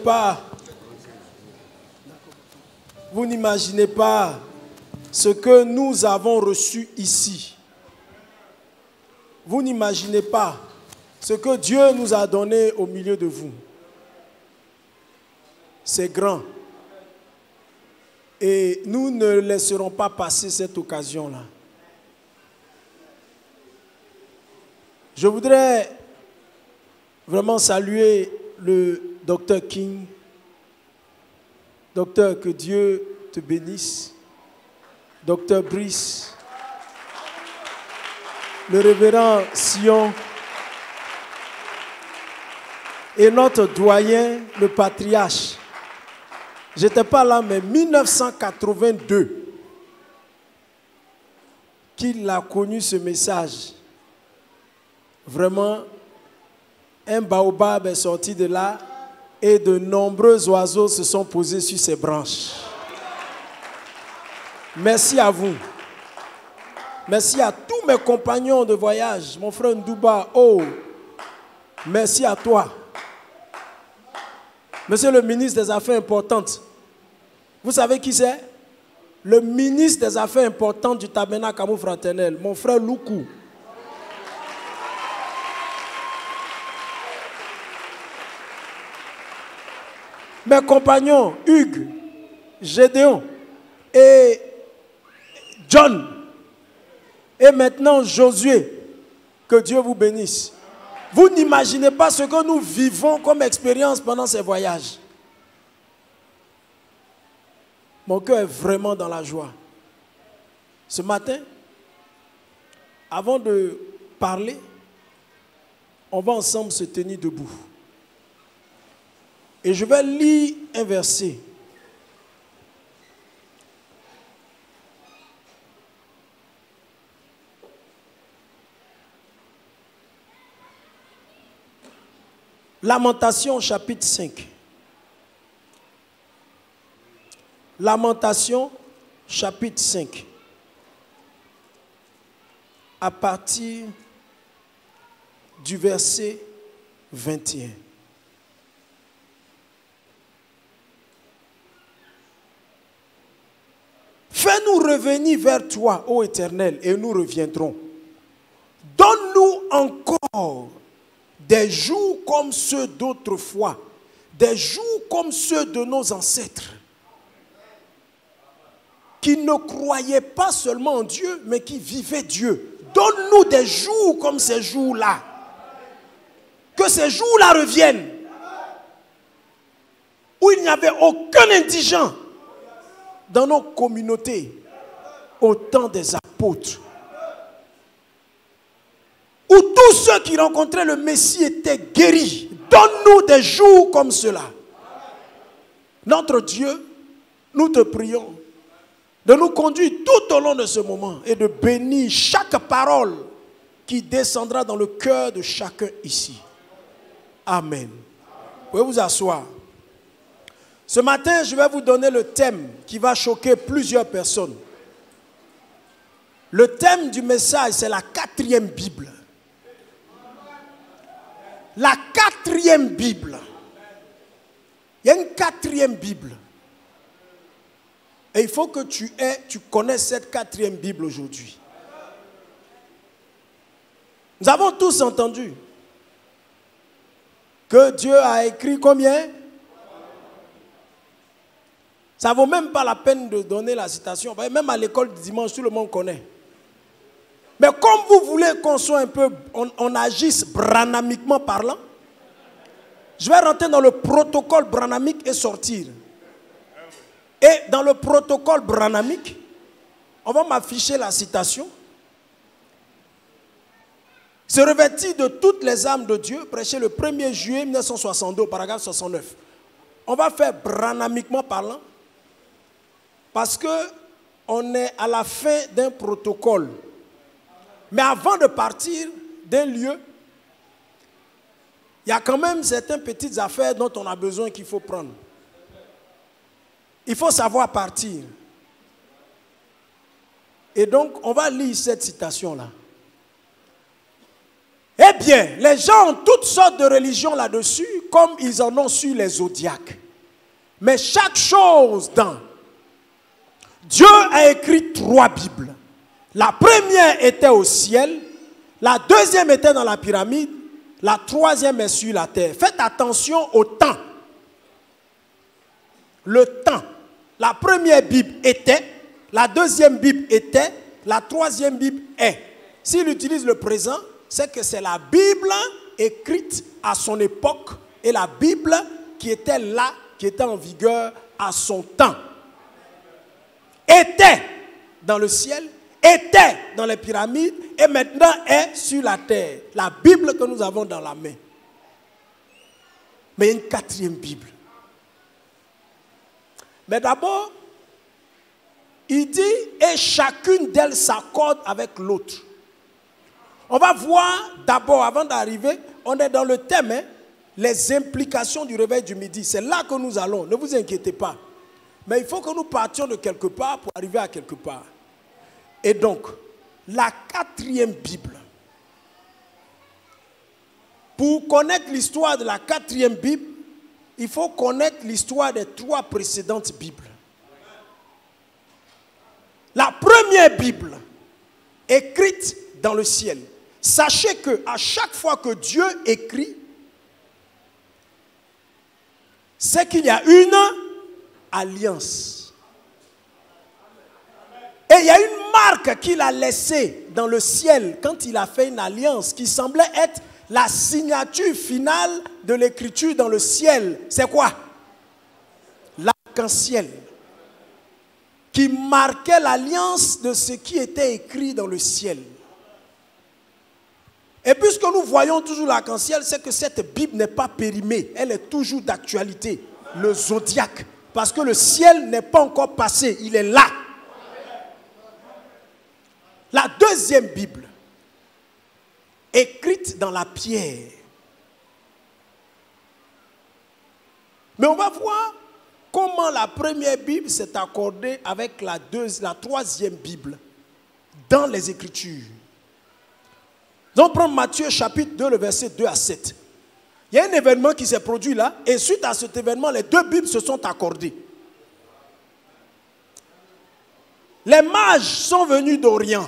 pas ce que nous avons reçu ici. Vous n'imaginez pas ce que Dieu nous a donné au milieu de vous. C'est grand. Et nous ne laisserons pas passer cette occasion-là. Je voudrais vraiment saluer le docteur King. Docteur, que Dieu te bénisse. Docteur Brice. Le révérend Sion. Et notre doyen, le patriarche. Je n'étais pas là, mais 1982, qu'il a connu ce message. Vraiment, un baobab est sorti de là et de nombreux oiseaux se sont posés sur ses branches. Merci à vous. Merci à tous mes compagnons de voyage. Mon frère Ndouba, oh, merci à toi. Monsieur le ministre des Affaires importantes, vous savez qui c'est? Le ministre des Affaires importantes du Tabernacle Amour Fraternel, mon frère Loukou. Mes compagnons, Hugues, Gédéon et John, et maintenant Josué, que Dieu vous bénisse. Vous n'imaginez pas ce que nous vivons comme expérience pendant ces voyages. Mon cœur est vraiment dans la joie. Ce matin, avant de parler, on va ensemble se tenir debout. Et je vais lire un verset. Lamentation chapitre 5. Lamentation chapitre 5. À partir du verset 21. Fais-nous revenir vers toi, ô Éternel, et nous reviendrons. Donne-nous encore des jours comme ceux d'autrefois, des jours comme ceux de nos ancêtres, qui ne croyaient pas seulement en Dieu, mais qui vivaient Dieu. Donne-nous des jours comme ces jours-là. Que ces jours-là reviennent, où il n'y avait aucun indigent dans nos communautés, au temps des apôtres, où tous ceux qui rencontraient le Messie étaient guéris. Donne-nous des jours comme cela. Notre Dieu, nous te prions de nous conduire tout au long de ce moment et de bénir chaque parole qui descendra dans le cœur de chacun ici. Amen. Vous pouvez vous asseoir. Ce matin, je vais vous donner le thème qui va choquer plusieurs personnes. Le thème du message, c'est la 4e Bible. La 4e Bible. Il y a une 4e Bible. Et il faut que tu connaisses cette 4e Bible aujourd'hui. Nous avons tous entendu que Dieu a écrit combien? Ça ne vaut même pas la peine de donner la citation. Même à l'école du dimanche, tout le monde connaît. Mais comme vous voulez qu'on soit un peu, on agisse branamiquement parlant, je vais rentrer dans le protocole branamique et sortir. Et dans le protocole branamique, on va m'afficher la citation. Se revêtir de toutes les âmes de Dieu, prêché le 1er juillet 1962, paragraphe 69. On va faire branamiquement parlant, parce qu'on est à la fin d'un protocole. Mais avant de partir d'un lieu, il y a quand même certaines petites affaires dont on a besoin qu'il faut prendre. Il faut savoir partir. Et donc, on va lire cette citation-là. Eh bien, les gens ont toutes sortes de religions là-dessus, comme ils en ont sur les zodiaques. Mais chaque chose dans Dieu a écrit 3 Bibles. La première était au ciel, la deuxième était dans la pyramide, la troisième est sur la terre. Faites attention au temps. Le temps. La première Bible était, la deuxième Bible était, la troisième Bible est. S'il utilise le présent, c'est que c'est la Bible écrite à son époque et la Bible qui était là, qui était en vigueur à son temps. Était dans le ciel, était dans les pyramides et maintenant est sur la terre. La Bible que nous avons dans la main. Mais il y a une 4e Bible. Mais d'abord, il dit, et chacune d'elles s'accorde avec l'autre. On va voir d'abord, avant d'arriver, on est dans le thème, hein, les implications du réveil du midi. C'est là que nous allons, ne vous inquiétez pas. Mais il faut que nous partions de quelque part pour arriver à quelque part. Et donc, la 4e Bible. Pour connaître l'histoire de la 4e Bible, il faut connaître l'histoire des 3 précédentes Bibles. La première Bible, écrite dans le ciel. Sachez qu'à chaque fois que Dieu écrit, c'est qu'il y a une alliance. Et il y a une marque qu'il a laissée dans le ciel quand il a fait une alliance qui semblait être la signature finale de l'écriture dans le ciel. C'est quoi? L'arc-en-ciel. Qui marquait l'alliance de ce qui était écrit dans le ciel. Et puisque nous voyons toujours l'arc-en-ciel, c'est que cette Bible n'est pas périmée. Elle est toujours d'actualité. Le zodiaque. Parce que le ciel n'est pas encore passé. Il est là. La deuxième Bible, écrite dans la pierre. Mais on va voir comment la première Bible s'est accordée avec la troisième Bible dans les Écritures. Nous allons prendre Matthieu chapitre 2, le verset 2 à 7. Il y a un événement qui s'est produit là, et suite à cet événement, les 2 Bibles se sont accordées. Les mages sont venus d'Orient.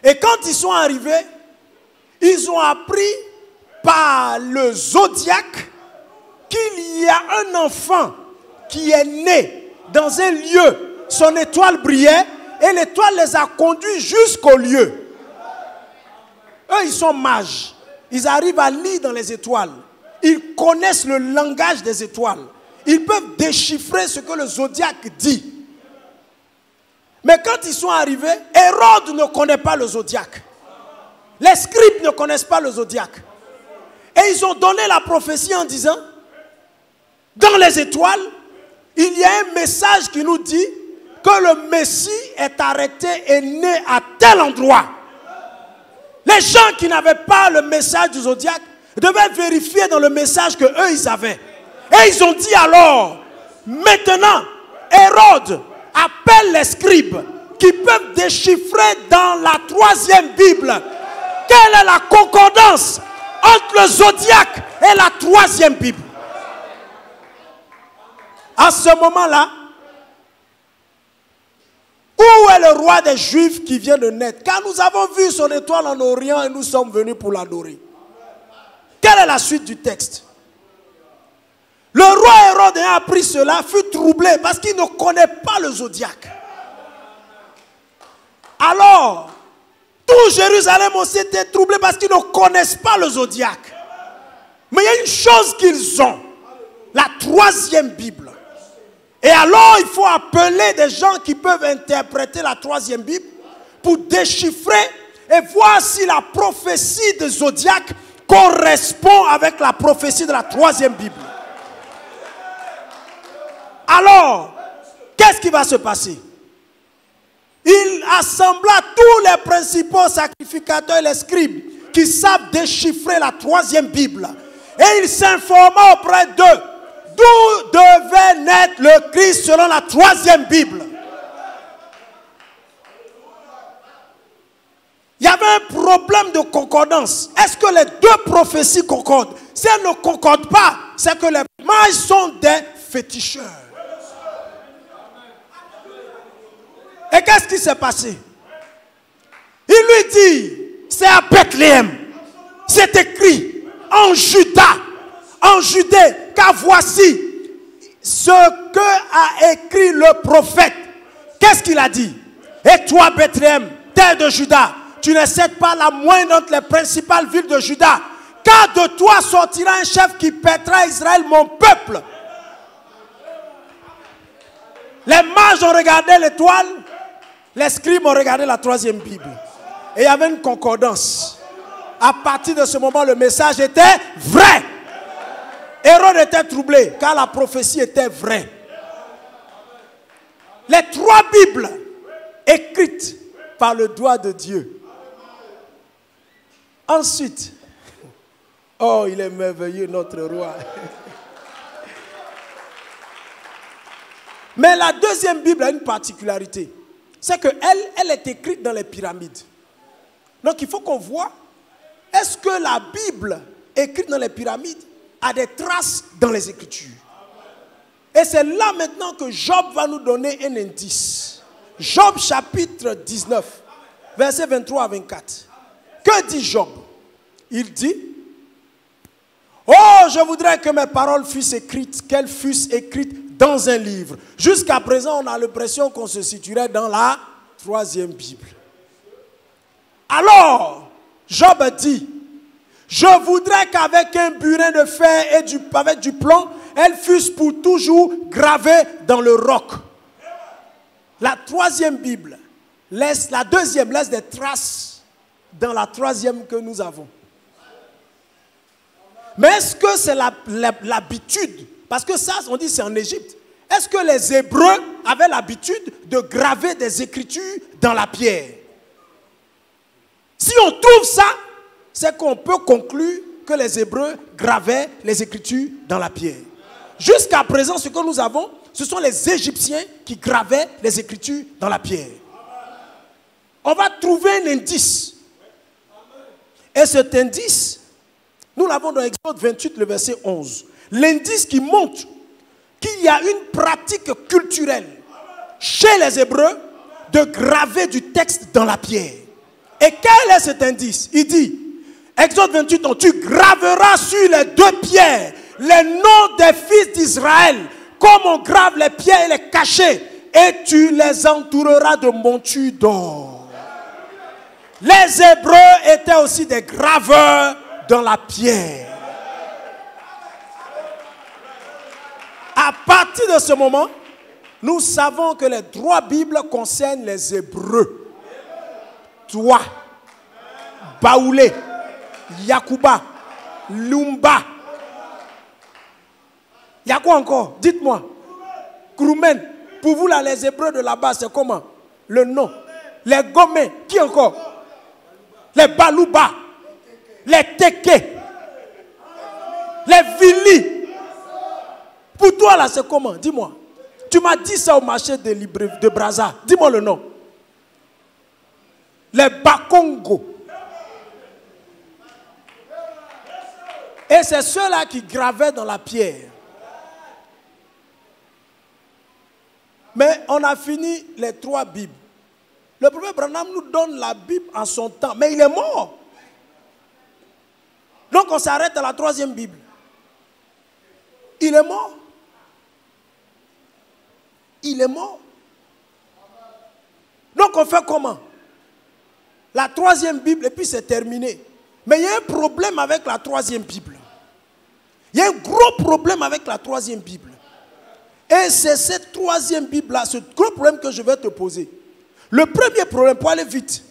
Et quand ils sont arrivés, ils ont appris par le zodiaque qu'il y a un enfant qui est né dans un lieu. Son étoile brillait et l'étoile les a conduits jusqu'au lieu. Eux, ils sont mages. Ils arrivent à lire dans les étoiles. Ils connaissent le langage des étoiles. Ils peuvent déchiffrer ce que le zodiaque dit. Mais quand ils sont arrivés, Hérode ne connaît pas le zodiaque. Les scribes ne connaissent pas le zodiaque. Et ils ont donné la prophétie en disant, dans les étoiles, il y a un message qui nous dit que le Messie est arrêté et né à tel endroit. Les gens qui n'avaient pas le message du zodiaque devaient vérifier dans le message que eux ils avaient. Et ils ont dit alors, maintenant, Hérode appelle les scribes qui peuvent déchiffrer dans la troisième Bible quelle est la concordance entre le zodiaque et la troisième Bible. À ce moment-là, où est le roi des Juifs qui vient de naître? Car nous avons vu son étoile en Orient et nous sommes venus pour l'adorer. Quelle est la suite du texte? Le roi Hérode ayant appris cela fut troublé parce qu'il ne connaît pas le zodiaque. Alors, tout Jérusalem aussi était troublé parce qu'ils ne connaissent pas le zodiaque. Mais il y a une chose qu'ils ont, la troisième Bible. Et alors, il faut appeler des gens qui peuvent interpréter la troisième Bible pour déchiffrer et voir si la prophétie de zodiaque correspond avec la prophétie de la troisième Bible. Alors, qu'est-ce qui va se passer? Il assembla tous les principaux sacrificateurs et les scribes qui savent déchiffrer la troisième Bible. Et il s'informa auprès d'eux d'où devait naître le Christ selon la troisième Bible. Il y avait un problème de concordance. concordance. Est-ce que les deux prophéties concordent? Si elles ne concordent pas, c'est que les mages sont des féticheurs. Et qu'est-ce qui s'est passé? Il lui dit, c'est à Bethléem. C'est écrit en Judée, car voici ce que a écrit le prophète. Qu'est-ce qu'il a dit? Et toi, Bethléem, terre de Juda, tu ne cèdes pas la moindre entre les principales villes de Juda, car de toi sortira un chef qui paîtra Israël, mon peuple. Les mages ont regardé l'étoile, les scribes ont regardé la troisième Bible. Et il y avait une concordance. À partir de ce moment, le message était vrai. Hérode était troublé, car la prophétie était vraie. Les trois Bibles écrites par le doigt de Dieu. Ensuite, oh, il est merveilleux, notre roi. Mais la deuxième Bible a une particularité. C'est qu'elle est écrite dans les pyramides. Donc il faut qu'on voit, est-ce que la Bible écrite dans les pyramides a des traces dans les Écritures? Et c'est là maintenant que Job va nous donner un indice. Job chapitre 19, versets 23 à 24. Que dit Job? Il dit, oh, je voudrais que mes paroles fussent écrites, qu'elles fussent écrites dans un livre. Jusqu'à présent, on a l'impression qu'on se situerait dans la troisième Bible. Alors, Job dit, je voudrais qu'avec un burin de fer et avec du plomb, elles fussent pour toujours gravées dans le roc. La troisième Bible, la deuxième laisse des traces dans la troisième que nous avons. Mais est-ce que c'est l'habitude? Parce que ça, on dit c'est en Égypte. Est-ce que les Hébreux avaient l'habitude de graver des écritures dans la pierre? Si on trouve ça, c'est qu'on peut conclure que les Hébreux gravaient les Écritures dans la pierre. Jusqu'à présent, ce que nous avons, ce sont les Égyptiens qui gravaient les Écritures dans la pierre. On va trouver un indice. Et cet indice, nous l'avons dans Exode 28, le verset 11. L'indice qui montre qu'il y a une pratique culturelle chez les Hébreux de graver du texte dans la pierre. Et quel est cet indice? Il dit, Exode 28, tu graveras sur les deux pierres les noms des fils d'Israël, comme on grave les pierres et les cachets, et tu les entoureras de montures d'or. Les Hébreux étaient aussi des graveurs dans la pierre. À partir de ce moment, nous savons que les trois Bibles concernent les Hébreux. Toi, Baoulé, Yakuba, Lumba. Il y a quoi encore? Dites-moi. Kroumen. Pour vous, là, les Hébreux de là-bas, c'est comment? Le nom. Les Gomé. Qui encore? Les Balouba. Les Teke. Les Vili. Pour toi, là, c'est comment? Dis-moi. Tu m'as dit ça au marché de Brazza. Dis-moi le nom. Les Bakongo. Et c'est ceux-là qui gravaient dans la pierre. Mais on a fini les trois Bibles. Le prophète Branham nous donne la Bible en son temps. Mais il est mort. Donc on s'arrête à la troisième Bible. Il est mort. Il est mort. Donc on fait comment? La troisième Bible et puis c'est terminé. Mais il y a un problème avec la troisième Bible. Il y a un gros problème avec la troisième Bible. Et c'est cette troisième Bible-là, ce gros problème que je vais te poser. Le premier problème, pour aller vite,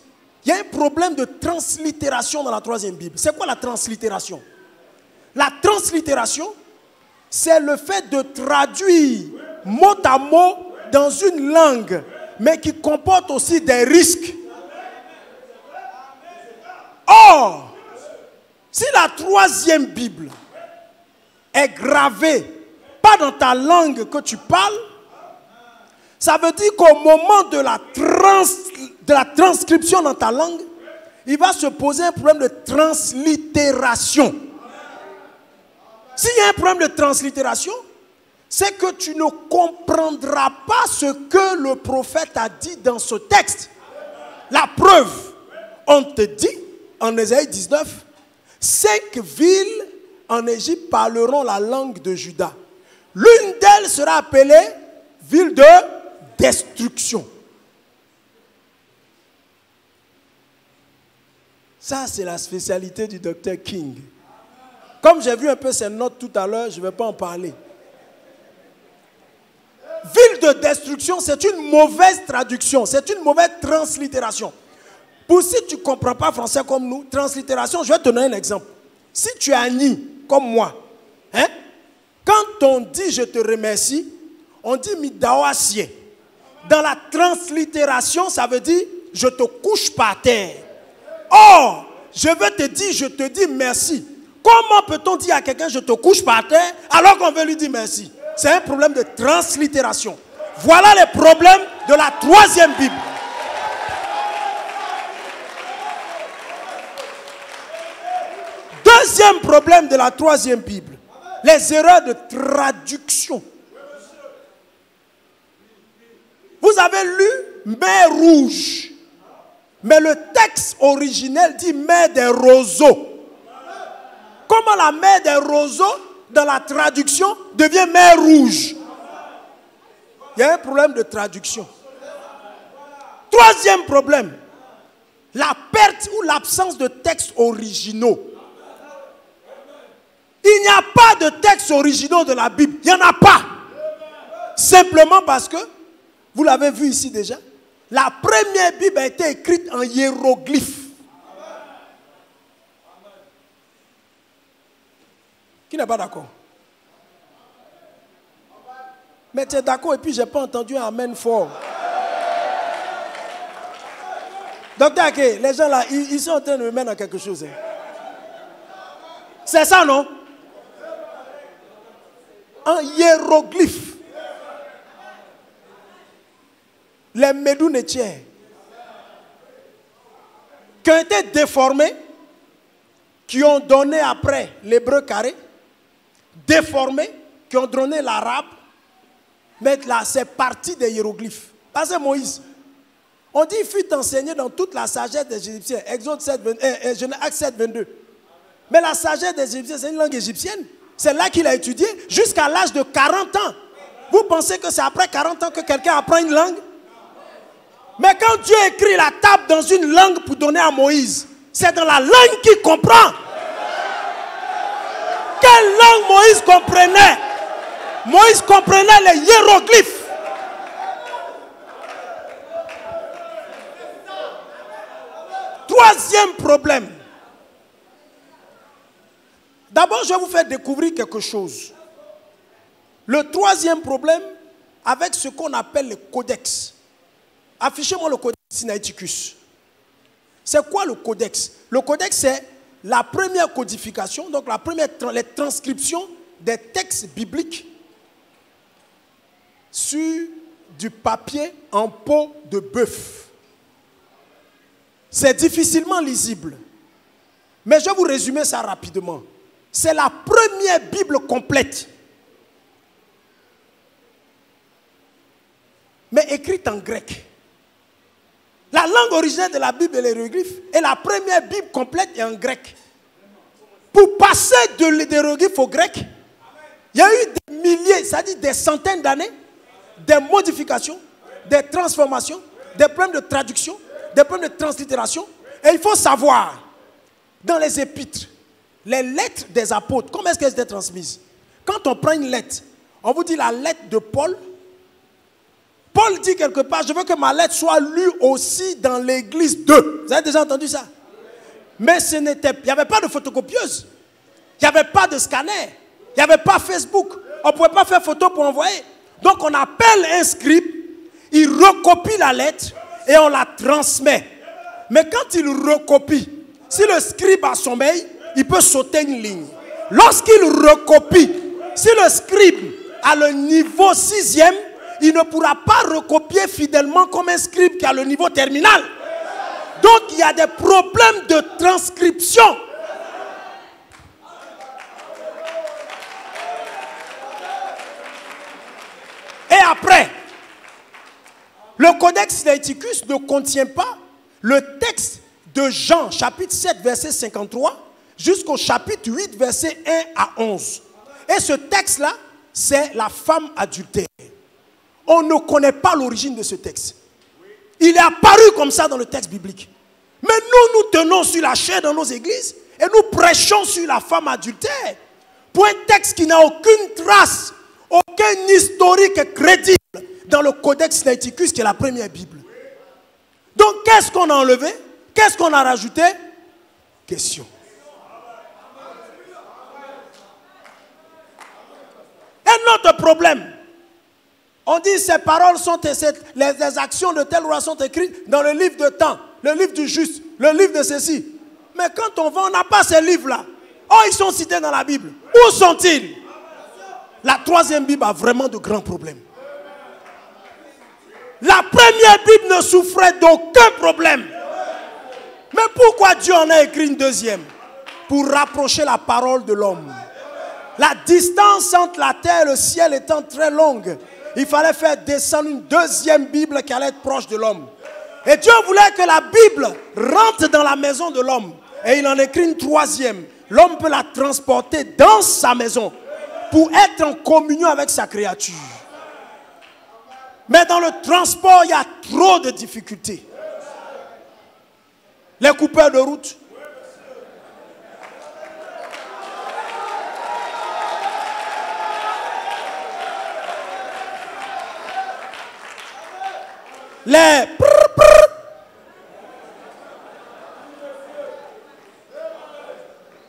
il y a un problème de translittération dans la troisième Bible. C'est quoi la translittération? La translittération, c'est le fait de traduire mot à mot dans une langue, mais qui comporte aussi des risques. Or, si la troisième Bible est gravée pas dans ta langue que tu parles, ça veut dire qu'au moment de la transcription dans ta langue, il va se poser un problème de translittération. S'il y a un problème de translittération, c'est que tu ne comprendras pas ce que le prophète a dit dans ce texte. La preuve, on te dit, en Ésaïe 19, 5 villes en Égypte parleront la langue de Juda. L'une d'elles sera appelée ville de destruction. Ça, c'est la spécialité du docteur King. Comme j'ai vu un peu ses notes tout à l'heure, je ne vais pas en parler. Ville de destruction, c'est une mauvaise traduction, c'est une mauvaise translittération. Pour si tu ne comprends pas français comme nous, translittération, je vais te donner un exemple. Si tu es Annie, comme moi, hein, quand on dit je te remercie, on dit midawasie. Dans la translittération, ça veut dire je te couche par terre. Or, je veux te dire, je te dis merci. Comment peut-on dire à quelqu'un je te couche par terre alors qu'on veut lui dire merci? C'est un problème de translittération. Voilà les problèmes de la troisième Bible. Deuxième problème de la troisième Bible, les erreurs de traduction. Vous avez lu mer rouge, mais le texte originel dit mer des roseaux. Comment la mer des roseaux, dans la traduction, devient mer rouge? Il y a un problème de traduction. Troisième problème, la perte ou l'absence de textes originaux. Il n'y a pas de textes originaux de la Bible. Il n'y en a pas. Simplement parce que, vous l'avez vu ici déjà, la première Bible a été écrite en hiéroglyphes. Qui n'est pas d'accord? Mais tu es d'accord et puis je n'ai pas entendu un amen fort. Docteur Ake, les gens là, ils sont en train de me mettre dans quelque chose. Hein. C'est ça, non? En hiéroglyphe. Les Médounétiens qui ont été déformés, qui ont donné après l'hébreu carré, déformés, qui ont donné l'arabe, mais là c'est parti des hiéroglyphes. Parce que Moïse, on dit il fut enseigné dans toute la sagesse des Égyptiens. Exode 7, Actes 7, 22. Mais la sagesse des Égyptiens, c'est une langue égyptienne. C'est là qu'il a étudié jusqu'à l'âge de 40 ans. Vous pensez que c'est après 40 ans que quelqu'un apprend une langue? Mais quand Dieu écrit la table dans une langue pour donner à Moïse, c'est dans la langue qu'il comprend. Quelle langue Moïse comprenait? Moïse comprenait les hiéroglyphes. Troisième problème. D'abord, je vais vous faire découvrir quelque chose. Le troisième problème, avec ce qu'on appelle le codex. Affichez-moi le codex Sinaiticus. C'est quoi le codex? Le codex, c'est la première codification, donc les transcriptions des textes bibliques sur du papier en peau de bœuf. C'est difficilement lisible. Mais je vais vous résumer ça rapidement. C'est la première Bible complète. Mais écrite en grec. La langue originelle de la Bible et les hiéroglyphes est la première Bible complète et en grec. Pour passer de l'hiéroglyphe au grec, il y a eu des milliers, c'est-à-dire des centaines d'années, des modifications, des transformations, des problèmes de traduction, des problèmes de translittération. Et il faut savoir, dans les épîtres, les lettres des apôtres, comment est-ce qu'elles étaient transmises? Quand on prend une lettre, on vous dit la lettre de Paul. Paul dit quelque part, je veux que ma lettre soit lue aussi dans l'église d'eux. Vous avez déjà entendu ça? Mais il n'y avait pas de photocopieuse. Il n'y avait pas de scanner. Il n'y avait pas Facebook. On ne pouvait pas faire photo pour envoyer. Donc on appelle un scribe, il recopie la lettre et on la transmet. Mais quand il recopie, si le scribe a sommeil, il peut sauter une ligne. Lorsqu'il recopie, si le scribe a le niveau 6e, il ne pourra pas recopier fidèlement comme un scribe qui a le niveau terminal. Donc il y a des problèmes de transcription. Et après, le Codex Sinaiticus ne contient pas le texte de Jean, chapitre 7, verset 53, jusqu'au chapitre 8, verset 1 à 11. Et ce texte-là, c'est la femme adultère. On ne connaît pas l'origine de ce texte. Il est apparu comme ça dans le texte biblique. Mais nous tenons sur la chair dans nos églises et nous prêchons sur la femme adultère pour un texte qui n'a aucune trace, aucun historique crédible dans le Codex Sinaiticus qui est la première Bible. Donc qu'est-ce qu'on a enlevé? Qu'est-ce qu'on a rajouté? Question. Un autre problème. On dit ces paroles sont, les actions de telle loi sont écrites dans le livre de temps, le livre du juste, le livre de ceci. Mais quand on va, on n'a pas ces livres-là. Oh, ils sont cités dans la Bible. Où sont-ils? La troisième Bible a vraiment de grands problèmes. La première Bible ne souffrait d'aucun problème. Mais pourquoi Dieu en a écrit une deuxième? Pour rapprocher la parole de l'homme. La distance entre la terre et le ciel étant très longue, il fallait faire descendre une deuxième Bible qui allait être proche de l'homme. Et Dieu voulait que la Bible rentre dans la maison de l'homme. Et il en écrit une troisième. L'homme peut la transporter dans sa maison pour être en communion avec sa créature. Mais dans le transport, il y a trop de difficultés. Les coupeurs de route. Les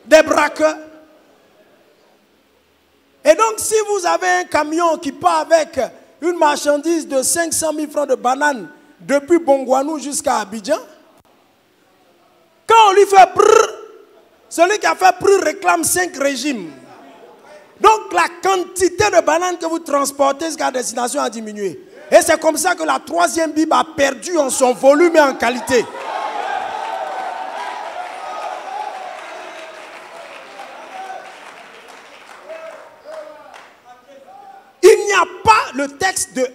des braqueurs. Et donc, si vous avez un camion qui part avec une marchandise de 500 000 francs de bananes depuis Bongouanou jusqu'à Abidjan, quand on lui fait brrr, celui qui a fait brrr réclame 5 régimes. Donc, la quantité de bananes que vous transportez jusqu'à destination a diminué. Et c'est comme ça que la troisième Bible a perdu en son volume et en qualité. Il n'y a pas le texte de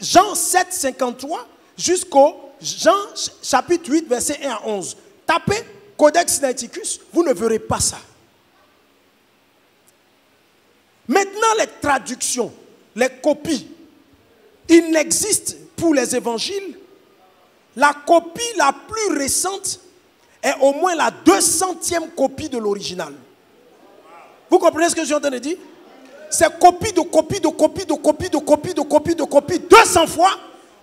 Jean 7, 53 jusqu'au Jean chapitre 8, verset 1 à 11. Tapez Codex Sinaiticus, vous ne verrez pas ça. Maintenant, les traductions, les copies, il n'existe pour les évangiles. La copie la plus récente est au moins la 200e copie de l'original. Vous comprenez ce que je suis en train de dire? C'est copie de copie de copie de copie de copie de copie de copie 200 fois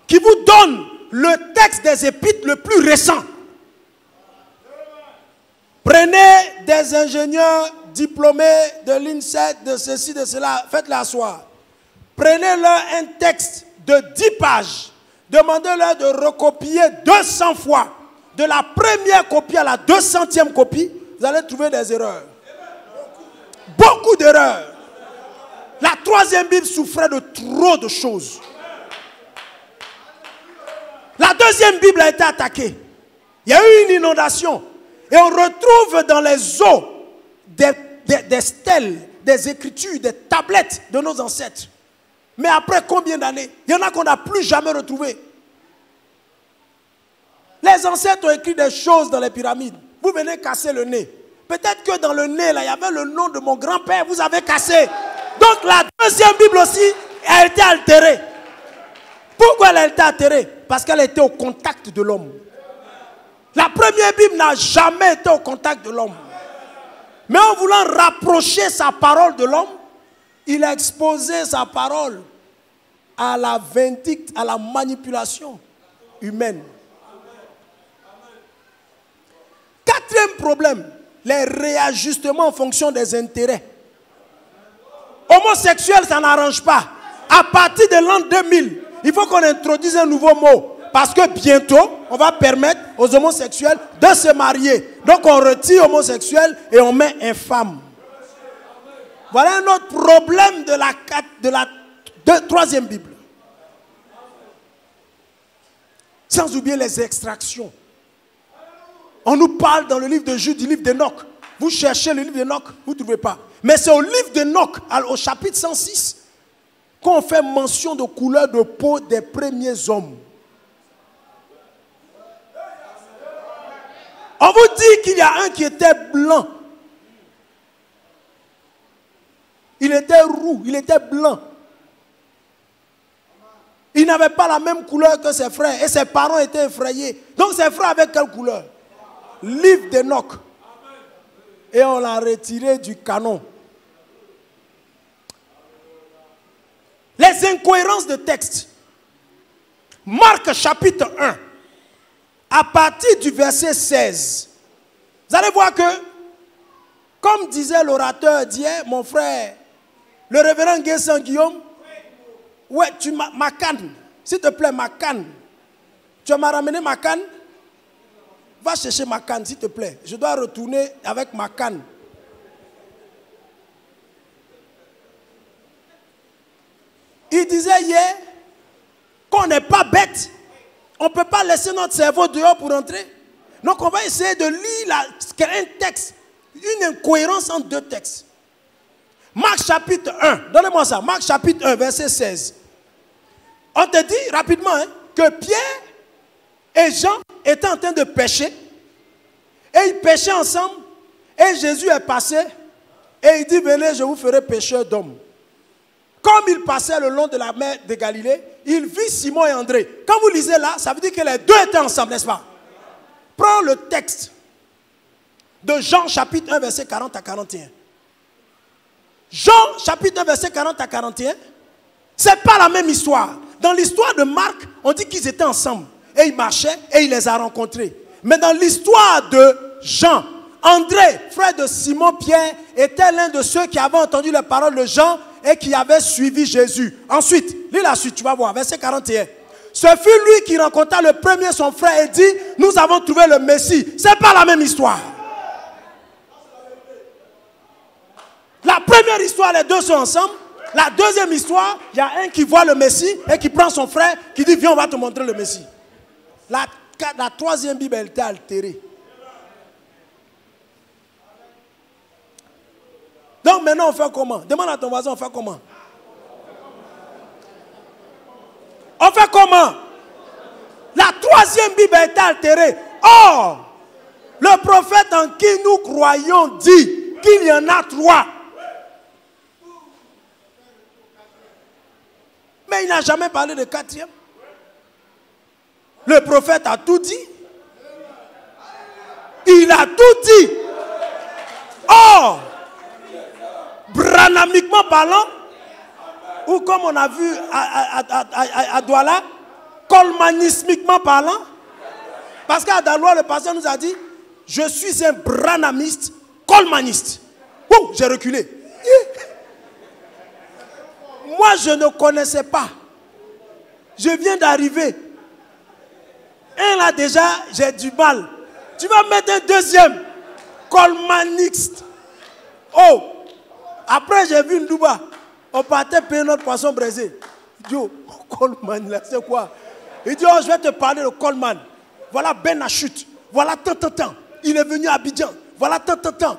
qui vous donne le texte des épîtres le plus récent. Prenez des ingénieurs diplômés de l'INSET, de ceci, de cela, faites-les asseoir. Prenez-leur un texte de 10 pages. Demandez-leur de recopier 200 fois. De la première copie à la 200e copie, vous allez trouver des erreurs. Beaucoup d'erreurs. La troisième Bible souffrait de trop de choses. La deuxième Bible a été attaquée. Il y a eu une inondation. Et on retrouve dans les eaux des stèles, des écritures, des tablettes de nos ancêtres. Mais après combien d'années? Il y en a qu'on n'a plus jamais retrouvées. Les ancêtres ont écrit des choses dans les pyramides. Vous venez casser le nez. Peut-être que dans le nez, là, il y avait le nom de mon grand-père. Vous avez cassé. Donc la deuxième Bible aussi a été altérée. Pourquoi elle a été altérée? Parce qu'elle était au contact de l'homme. La première Bible n'a jamais été au contact de l'homme. Mais en voulant rapprocher sa parole de l'homme, il a exposé sa parole à la vindicte, à la manipulation humaine. Quatrième problème, les réajustements en fonction des intérêts. Homosexuel, ça n'arrange pas. À partir de l'an 2000, il faut qu'on introduise un nouveau mot. Parce que bientôt, on va permettre aux homosexuels de se marier. Donc on retire homosexuel et on met infâme. Voilà un autre problème de la troisième Bible. Sans oublier les extractions. On nous parle dans le livre de Jude, du livre d'Enoch. Vous cherchez le livre d'Enoch, vous ne trouvez pas. Mais c'est au livre d'Enoch, au chapitre 106, qu'on fait mention de couleur de peau des premiers hommes. On vous dit qu'il y a un qui était blanc. Il était roux, il était blanc. Il n'avait pas la même couleur que ses frères et ses parents étaient effrayés. Donc ses frères avaient quelle couleur? Livre d'Enoch. Et on l'a retiré du canon. Les incohérences de texte. Marc chapitre 1. À partir du verset 16. Vous allez voir que, comme disait l'orateur d'hier, mon frère, le révérend Guy Saint-Guillaume, ouais, tu m'as ma canne, s'il te plaît, ma canne. Tu m'as ramené ma canne? Va chercher ma canne, s'il te plaît. Je dois retourner avec ma canne. Il disait hier qu'on n'est pas bête. On ne peut pas laisser notre cerveau dehors pour entrer. Donc on va essayer de lire un texte, une incohérence entre deux textes. Marc chapitre 1, donnez-moi ça, Marc chapitre 1, verset 16. On te dit rapidement que Pierre et Jean étaient en train de pêcher. Et ils pêchaient ensemble. Et Jésus est passé. Et il dit, venez, je vous ferai pêcheurs d'hommes. Comme il passait le long de la mer de Galilée, il vit Simon et André. Quand vous lisez là, ça veut dire que les deux étaient ensemble, n'est-ce pas? Prends le texte de Jean chapitre 1, verset 40 à 41. Jean chapitre 1, verset 40 à 41, ce n'est pas la même histoire. Dans l'histoire de Marc, on dit qu'ils étaient ensemble. Et ils marchaient et il les a rencontrés. Mais dans l'histoire de Jean, André, frère de Simon-Pierre, était l'un de ceux qui avaient entendu les paroles de Jean et qui avaient suivi Jésus. Ensuite, lis la suite, tu vas voir, verset 41. Ce fut lui qui rencontra le premier son frère et dit, nous avons trouvé le Messie. Ce n'est pas la même histoire. La première histoire, les deux sont ensemble. La deuxième histoire, il y a un qui voit le Messie et qui prend son frère, qui dit, viens, on va te montrer le Messie. La troisième Bible, elle était altérée. Donc maintenant, on fait comment? Demande à ton voisin, on fait comment? On fait comment? La troisième Bible est altérée. Or, le prophète en qui nous croyons dit qu'il y en a trois. Mais il n'a jamais parlé de quatrième. Le prophète a tout dit. Il a tout dit. Or, branamiquement parlant, ou comme on a vu à Douala, colmanismiquement parlant, parce qu'à Douala, le pasteur nous a dit, je suis un branamiste colmaniste. Ouh, j'ai reculé. Moi, je ne connaissais pas. Je viens d'arriver. Un là déjà, j'ai du mal. Tu vas mettre un deuxième. Colmaniste. Oh. Après, j'ai vu une douba. On partait payer notre poisson braisé. Il dit, oh, Coleman, là, c'est quoi? Il dit, oh, je vais te parler de Coleman. Voilà Ben Achut. Voilà tant. Il est venu à Abidjan. Voilà tant.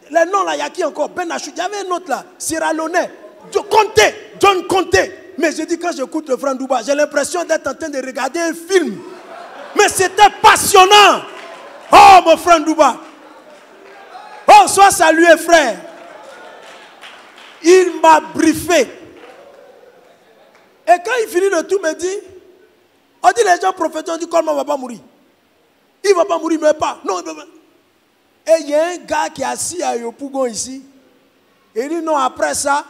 Les noms là, il y a qui encore? Ben Achut. Il y avait un autre là, Sierra Leone. John Conte. Mais je dis, quand j'écoute le frère Douba, j'ai l'impression d'être en train de regarder un film. Mais c'était passionnant. Oh, mon frère Douba. Oh, sois salué, frère. Il m'a briefé. Et quand il finit de tout, il me dit, on dit les gens prophétiques, on dit Coleman ne va pas mourir. Il ne va pas mourir, il ne meurt pas. Non, il ne meurt pas. Et il y a un gars qui est assis à Yopougon ici. Et il dit non, après ça,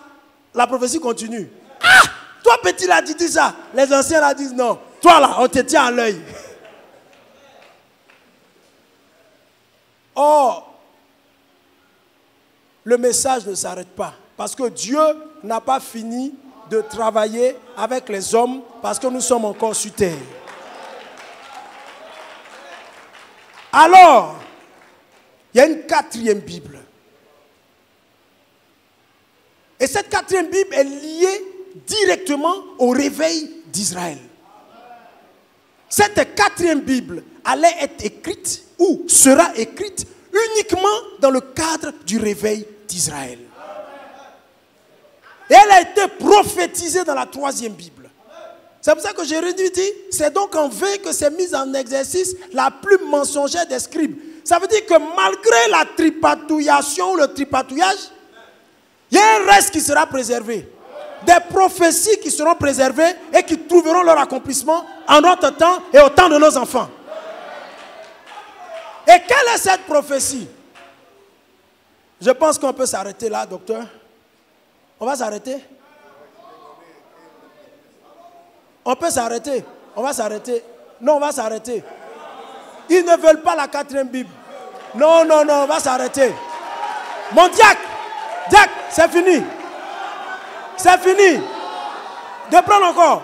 la prophétie continue. Ah! Toi petit là, tu dis ça. Les anciens là disent non. Toi là, on te tient à l'œil. Or, le message ne s'arrête pas. Parce que Dieu n'a pas fini de travailler avec les hommes parce que nous sommes encore sur terre. Alors, il y a une quatrième Bible. Et cette quatrième Bible est liée directement au réveil d'Israël. Cette quatrième Bible allait être écrite ou sera écrite uniquement dans le cadre du réveil d'Israël. Et elle a été prophétisée dans la 3e Bible. C'est pour ça que Jérémie dit, c'est donc en vain que s'est mise en exercice la plume mensongère des scribes. Ça veut dire que malgré la tripatouillation ou le tripatouillage, il y a un reste qui sera préservé. Des prophéties qui seront préservées et qui trouveront leur accomplissement en notre temps et au temps de nos enfants. Et quelle est cette prophétie? Je pense qu'on peut s'arrêter là, docteur. On va s'arrêter? On peut s'arrêter? On va s'arrêter? Non, on va s'arrêter. Ils ne veulent pas la 4e Bible. Non, non, non, on va s'arrêter. Mon diacre, c'est fini. C'est fini. De prendre encore.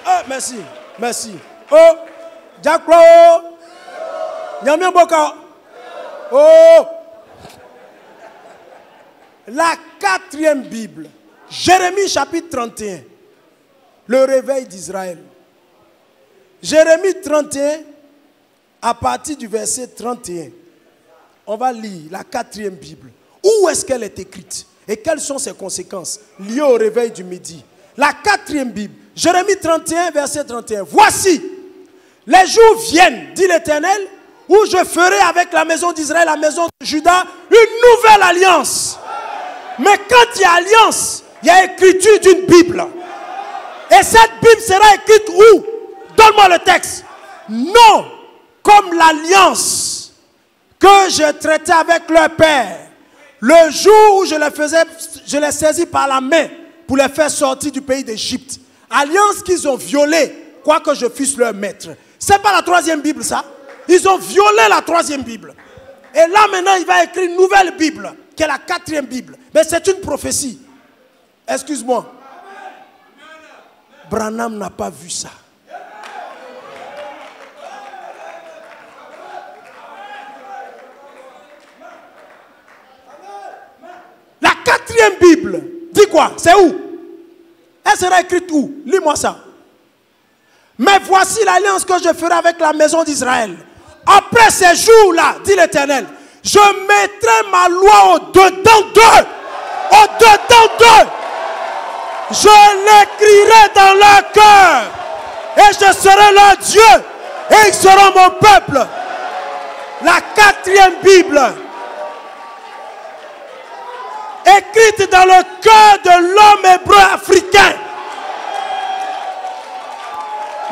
Oh, merci, merci. Oh, Diacre, Nyamien Boka. Oh, la 4e Bible, Jérémie chapitre 31, le réveil d'Israël. Jérémie 31, à partir du verset 31, on va lire la 4e Bible. Où est-ce qu'elle est écrite et quelles sont ses conséquences liées au réveil du midi? La 4e Bible, Jérémie 31, verset 31. Voici, les jours viennent, dit l'Éternel, où je ferai avec la maison d'Israël, la maison de Juda, une nouvelle alliance. Mais quand il y a alliance, il y a écriture d'une Bible. Et cette Bible sera écrite où? Donne-moi le texte. Non, comme l'alliance que je traitais avec leur père, le jour où je les saisis par la main pour les faire sortir du pays d'Égypte. Alliance qu'ils ont violée, quoique je fusse leur maître. C'est pas la 3e Bible, ça. Ils ont violé la 3e Bible. Et là, maintenant, il va écrire une nouvelle Bible, qui est la 4e Bible. Mais c'est une prophétie. Excuse-moi. Branham n'a pas vu ça. La 4e Bible, dit quoi? C'est où? Elle sera écrite où? Lis-moi ça. Mais voici l'alliance que je ferai avec la maison d'Israël. Après ces jours-là, dit l'Éternel, je mettrai ma loi au-dedans d'eux. Au-dedans d'eux. Je l'écrirai dans leur cœur. Et je serai leur Dieu. Et ils seront mon peuple. La 4e Bible, écrite dans le cœur de l'homme hébreu africain.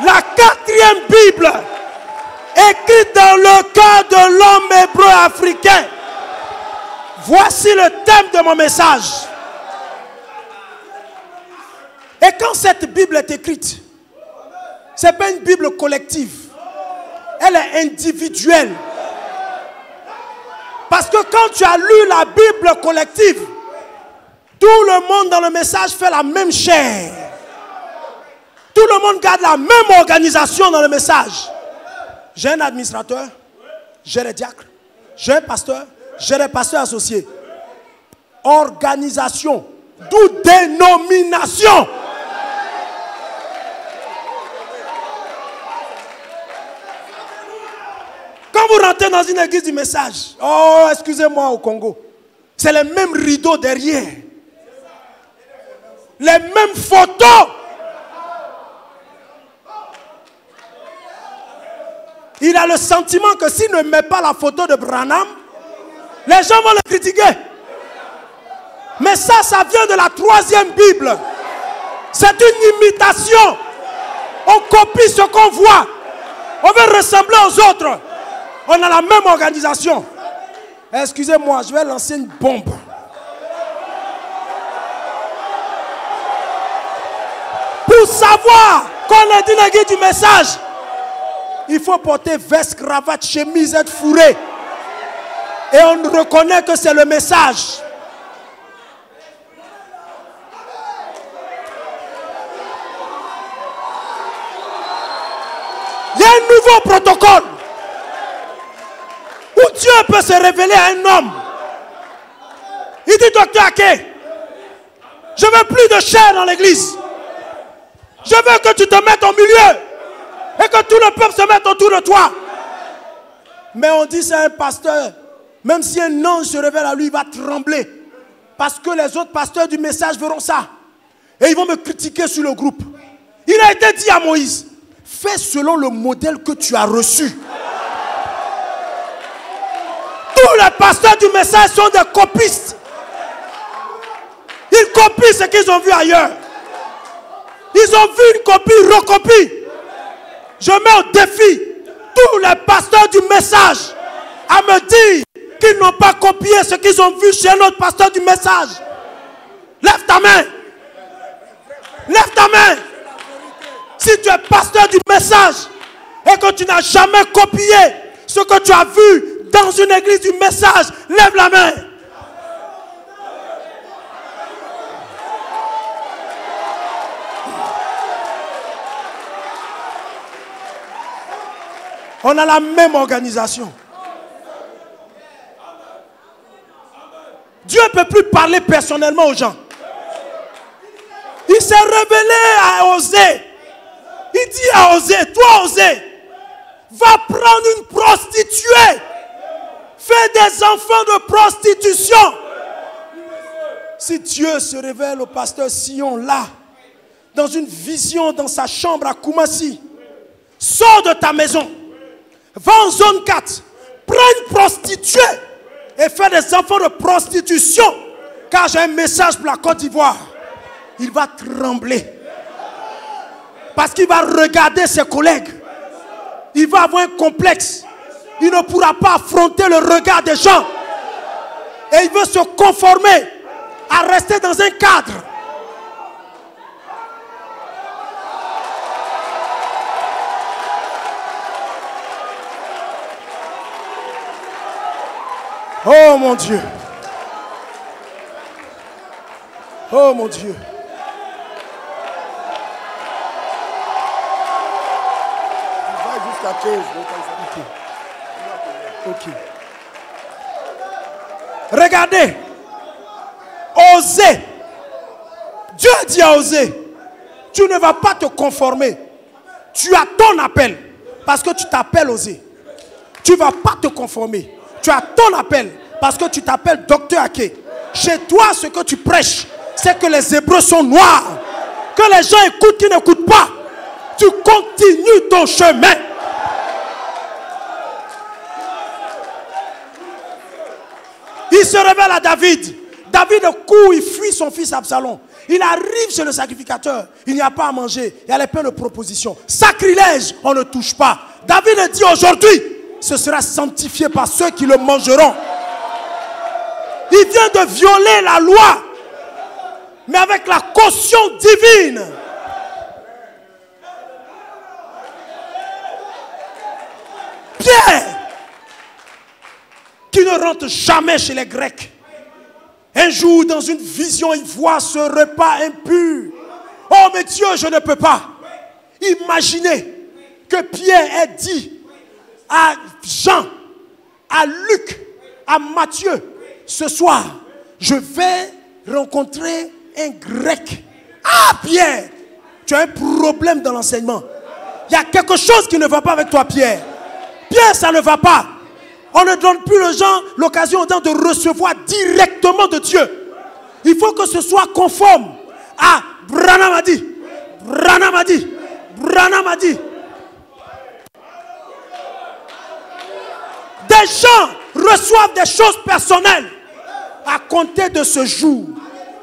La 4e Bible, écrite dans le cœur de l'homme hébreu africain. Voici le thème de mon message. Et quand cette Bible est écrite, ce n'est pas une Bible collective. Elle est individuelle. Parce que quand tu as lu la Bible collective, tout le monde dans le message fait la même chair. Tout le monde garde la même organisation dans le message. J'ai un administrateur, j'ai les diacres, j'ai un pasteur, j'ai les pasteurs associés. Organisation, d'où dénomination. Quand vous rentrez dans une église du message, oh, excusez-moi au Congo, c'est les mêmes rideaux derrière. Les mêmes photos. Il a le sentiment que s'il ne met pas la photo de Branham, les gens vont le critiquer. Mais ça vient de la 3e Bible. C'est une imitation. On copie ce qu'on voit. On veut ressembler aux autres. On a la même organisation. Excusez-moi, je vais lancer une bombe. Pour savoir qu'on est d'une église du message, il faut porter veste, cravate, chemise, être fourré. Et on reconnaît que c'est le message. Il y a un nouveau protocole où Dieu peut se révéler à un homme. Il Il dit, docteur Ake, je veux plus de chair dans l'église. Je veux que tu te mettes au milieu et que tout le peuple se mette autour de toi. Mais on dit c'est un pasteur. Même si un ange se révèle à lui, il va trembler. Parce que les autres pasteurs du message verront ça. Et ils vont me critiquer sur le groupe. Il a été dit à Moïse, fais selon le modèle que tu as reçu. Tous les pasteurs du message sont des copistes. Ils copient ce qu'ils ont vu ailleurs. Ils ont vu une copie, recopie. Je mets au défi tous les pasteurs du message à me dire qu'ils n'ont pas copié ce qu'ils ont vu chez notre pasteur du message. Lève ta main. Lève ta main. Si tu es pasteur du message et que tu n'as jamais copié ce que tu as vu dans une église du message, lève la main. On a la même organisation. Dieu ne peut plus parler personnellement aux gens. Il s'est révélé à Osée. Il dit à Osée, toi Osée, va prendre une prostituée. Fais des enfants de prostitution. Si Dieu se révèle au pasteur Sion là, dans une vision dans sa chambre à Koumassi, sors de ta maison, va en zone 4, prends une prostituée et fais des enfants de prostitution, car j'ai un message pour la Côte d'Ivoire. Il va trembler. Parce qu'il va regarder ses collègues. Il va avoir un complexe. Il ne pourra pas affronter le regard des gens. Et il veut se conformer à rester dans un cadre. Oh mon Dieu. Oh mon Dieu. Ok. Regardez. Osée. Dieu dit à Osée, tu ne vas pas te conformer. Tu as ton appel. Parce que tu t'appelles Osée. Tu ne vas pas te conformer. Tu as ton appel. Parce que tu t'appelles docteur Ake. Chez toi, ce que tu prêches, c'est que les Hébreux sont noirs. Que les gens écoutent qui n'écoutent pas. Tu continues ton chemin. Il se révèle à David. David court, il fuit son fils Absalom. Il arrive chez le sacrificateur. Il n'y a pas à manger. Il y a les plein de propositions. Sacrilège, on ne touche pas. David dit aujourd'hui, ce sera sanctifié par ceux qui le mangeront. Il vient de violer la loi, mais avec la caution divine. Pierre, qui ne rentre jamais chez les Grecs. Un jour, dans une vision, il voit ce repas impur. Oh, mais Dieu, je ne peux pas. Imaginez que Pierre ait dit à Jean, à Luc, à Matthieu, ce soir, je vais rencontrer un grec. Ah, Pierre, tu as un problème dans l'enseignement. Il y a quelque chose qui ne va pas avec toi, Pierre. Pierre, ça ne va pas. On ne donne plus aux gens l'occasion de recevoir directement de Dieu. Il faut que ce soit conforme à Branham a dit. Branham a dit. Branham a dit. Des gens reçoivent des choses personnelles. À compter de ce jour,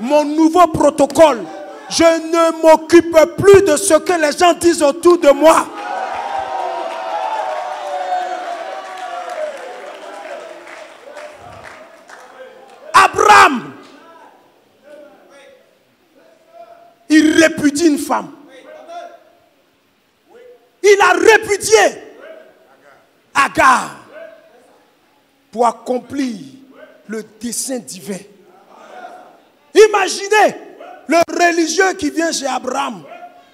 mon nouveau protocole, je ne m'occupe plus de ce que les gens disent autour de moi. Abraham, il répudie une femme. Il a répudié Agar pour accomplir le dessein divin. Imaginez le religieux qui vient chez Abraham,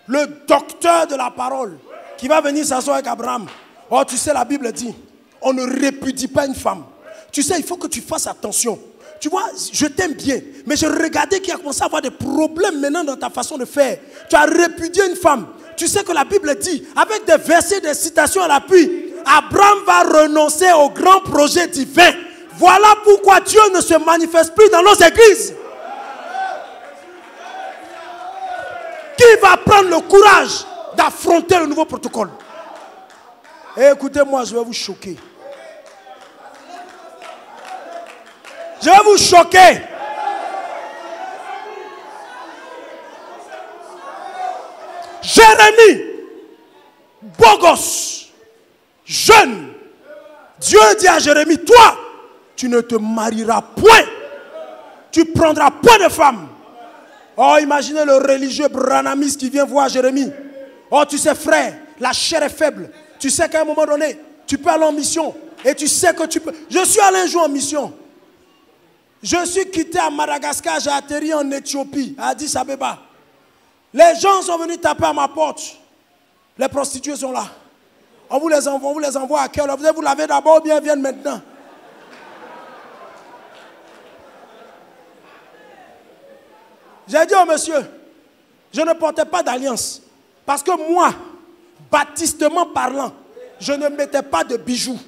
le docteur de la parole, qui va venir s'asseoir avec Abraham. Oh, tu sais, la Bible dit, on ne répudie pas une femme. Tu sais, il faut que tu fasses attention. tu vois, je t'aime bien. Mais je regardais qu'il y a commencé à avoir des problèmes maintenant dans ta façon de faire. Tu as répudié une femme. Tu sais que la Bible dit, avec des versets, des citations à l'appui, Abraham va renoncer au grand projet divin. Voilà pourquoi Dieu ne se manifeste plus dans nos églises. Qui va prendre le courage d'affronter le nouveau protocole? Et écoutez-moi, je vais vous choquer. Je vais vous choquer. Jérémie, beau gosse, jeune. Dieu dit à Jérémie, toi, tu ne te marieras point. Tu prendras point de femme. Oh, imaginez le religieux branhamiste qui vient voir Jérémie. Oh, tu sais, frère, la chair est faible. Tu sais qu'à un moment donné, tu peux aller en mission. Et tu sais que tu peux... Je suis allé un jour en mission. Je suis quitté à Madagascar, j'ai atterri en Éthiopie, à Addis Abeba. Les gens sont venus taper à ma porte. Les prostituées sont là. On vous les envoie à quelle heure? Vous allez vous laver d'abord ou bien ils viennent maintenant? J'ai dit au monsieur, je ne portais pas d'alliance. Parce que moi, baptistement parlant, je ne mettais pas de bijoux.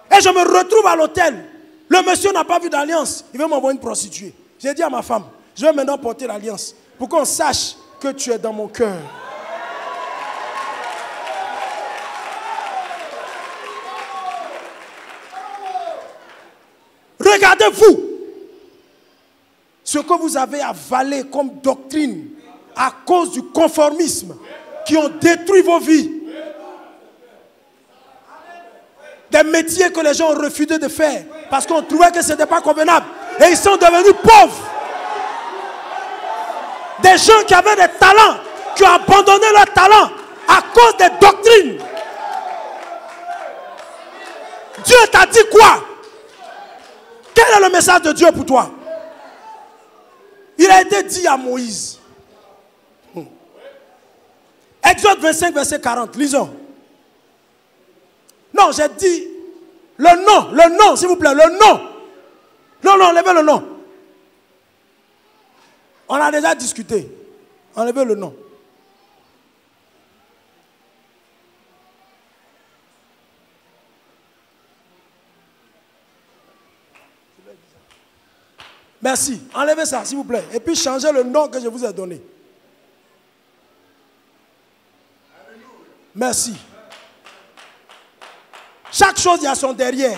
Et je me retrouve à l'hôtel. Le monsieur n'a pas vu d'alliance. Il veut m'envoyer une prostituée. J'ai dit à ma femme, je vais maintenant porter l'alliance. Pour qu'on sache que tu es dans mon cœur. Regardez-vous ce que vous avez avalé comme doctrine à cause du conformisme qui ont détruit vos vies. Des métiers que les gens ont refusé de faire parce qu'on trouvait que ce n'était pas convenable. Et ils sont devenus pauvres. Des gens qui avaient des talents, qui ont abandonné leurs talents à cause des doctrines. Dieu t'a dit quoi? Quel est le message de Dieu pour toi? Il a été dit à Moïse. Exode 25, verset 40. Lisons. Non, j'ai dit le nom, s'il vous plaît, le nom. Non, enlevez le nom. On a déjà discuté. Enlevez le nom. Merci. Enlevez ça, s'il vous plaît. Et puis changez le nom que je vous ai donné. Merci. Chaque chose, il y a son derrière.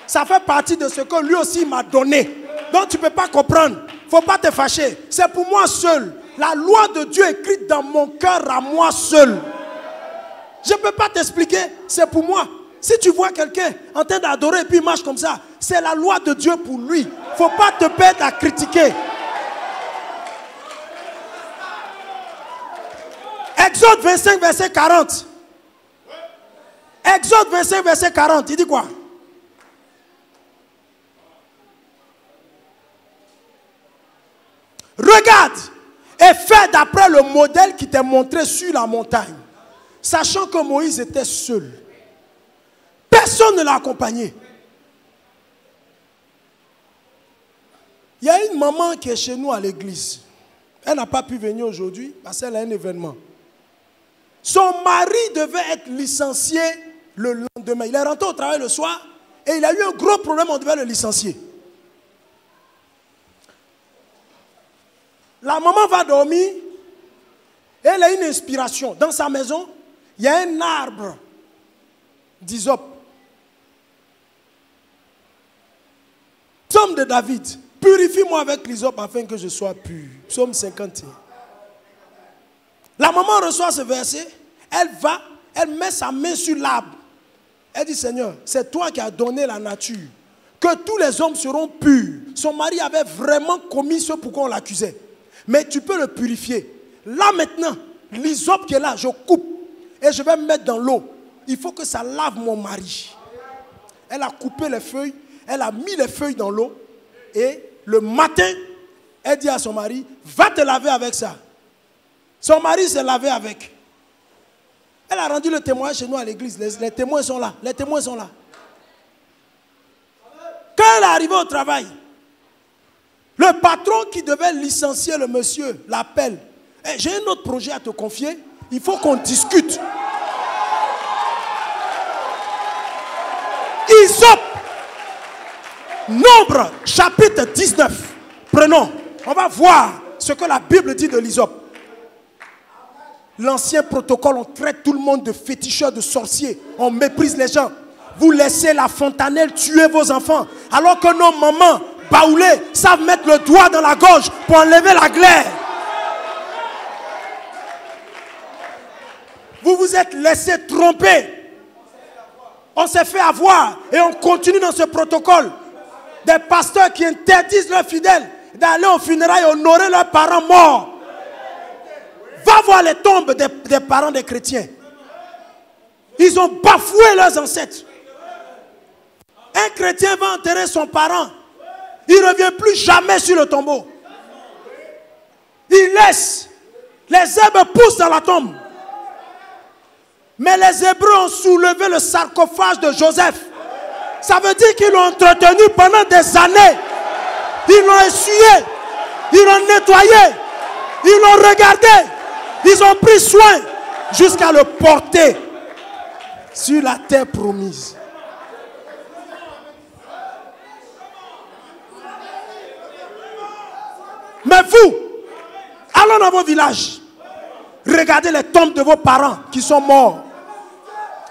Ça fait partie de ce que lui aussi m'a donné. Donc tu ne peux pas comprendre. Il ne faut pas te fâcher. C'est pour moi seul. La loi de Dieu est écrite dans mon cœur à moi seul. Je ne peux pas t'expliquer. C'est pour moi. Si tu vois quelqu'un en train d'adorer et puis il marche comme ça, c'est la loi de Dieu pour lui. Il ne faut pas te perdre à critiquer. Exode 25, verset 40. Exode 25, verset 40. Il dit quoi? Regarde et fais d'après le modèle qui t'est montré sur la montagne. Sachant que Moïse était seul. Personne ne l'a accompagné. Il y a une maman qui est chez nous à l'église. Elle n'a pas pu venir aujourd'hui parce qu'elle a un événement. Son mari devait être licencié le lendemain. Il est rentré au travail le soir et il a eu un gros problème, on devait le licencier. La maman va dormir et elle a une inspiration. Dans sa maison, il y a un arbre d'hysope. Psaume de David. Purifie-moi avec l'hysope afin que je sois pur. Psaume 51. La maman reçoit ce verset. Elle met sa main sur l'arbre. Elle dit, Seigneur, c'est toi qui as donné la nature. Que tous les hommes seront purs. Son mari avait vraiment commis ce pourquoi on l'accusait. Mais tu peux le purifier. Là maintenant, l'hysope qui est là, je coupe. Et je vais me mettre dans l'eau. Il faut que ça lave mon mari. Elle a coupé les feuilles. Elle a mis les feuilles dans l'eau. Et le matin, elle dit à son mari, va te laver avec ça. Son mari s'est lavé avec. Elle a rendu le témoin chez nous à l'église. Les témoins sont là. Les témoins sont là. arrivé au travail. Le patron qui devait licencier le monsieur l'appelle. Hey, j'ai un autre projet à te confier. Il faut qu'on discute. Hysope. Nombre, chapitre 19. Prenons. On va voir ce que la Bible dit de l'hysope. L'ancien protocole, on traite tout le monde de féticheurs, de sorciers. On méprise les gens. Vous laissez la fontanelle tuer vos enfants. Alors que nos mamans, baoulées, savent mettre le doigt dans la gorge pour enlever la glaire. Vous vous êtes laissé tromper. On s'est fait avoir et on continue dans ce protocole. Des pasteurs qui interdisent leurs fidèles d'aller aux funérailles honorer leurs parents morts. Va voir les tombes des parents des chrétiens. Ils ont bafoué leurs ancêtres. Un chrétien va enterrer son parent. Il ne revient plus jamais sur le tombeau. Il laisse. Les herbes poussent dans la tombe. Mais les Hébreux ont soulevé le sarcophage de Joseph. Ça veut dire qu'ils l'ont entretenu pendant des années. Ils l'ont essuyé. Ils l'ont nettoyé. Ils l'ont regardé. Ils ont pris soin jusqu'à le porter sur la terre promise. Mais vous, allons dans vos villages. Regardez les tombes de vos parents qui sont morts.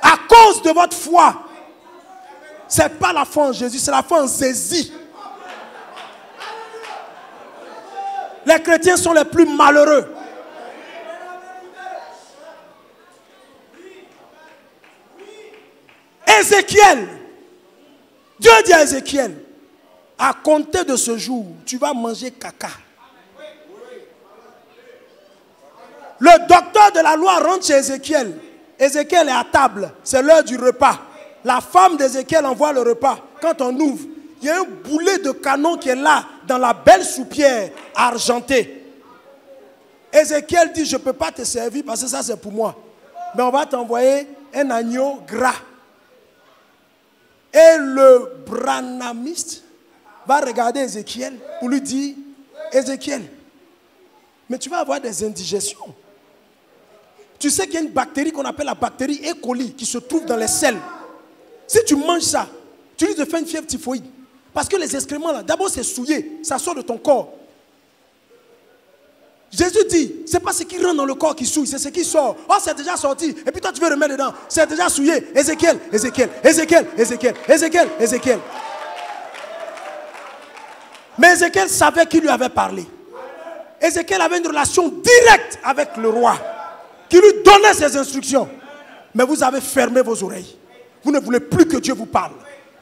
À cause de votre foi. Ce n'est pas la foi en Jésus, c'est la foi en Zézie. Les chrétiens sont les plus malheureux. Ézéchiel. Dieu dit à Ézéchiel, à compter de ce jour, tu vas manger caca. Le docteur de la loi rentre chez Ézéchiel. Ézéchiel est à table. C'est l'heure du repas. La femme d'Ézéchiel envoie le repas. Quand on ouvre, il y a un boulet de canon qui est là, dans la belle soupière argentée. Ézéchiel dit, je ne peux pas te servir parce que ça c'est pour moi. Mais on va t'envoyer un agneau gras. Et le branamiste va regarder Ézéchiel pour lui dire, Ézéchiel, mais tu vas avoir des indigestions. Tu sais qu'il y a une bactérie qu'on appelle la bactérie E. coli qui se trouve dans les selles. Si tu manges ça, tu risques de faire une fièvre typhoïde. Parce que les excréments là, d'abord c'est souillé, ça sort de ton corps. Jésus dit, c'est pas ce qui rentre dans le corps qui souille, c'est ce qui sort. Oh, c'est déjà sorti. Et puis toi tu veux remettre dedans. C'est déjà souillé. Ézéchiel, Ézéchiel, Ézéchiel, Ézéchiel, Ézéchiel, Ézéchiel. Mais Ézéchiel savait qui lui avait parlé. Ézéchiel avait une relation directe avec le roi, qui lui donnait ses instructions. Mais vous avez fermé vos oreilles. Vous ne voulez plus que Dieu vous parle.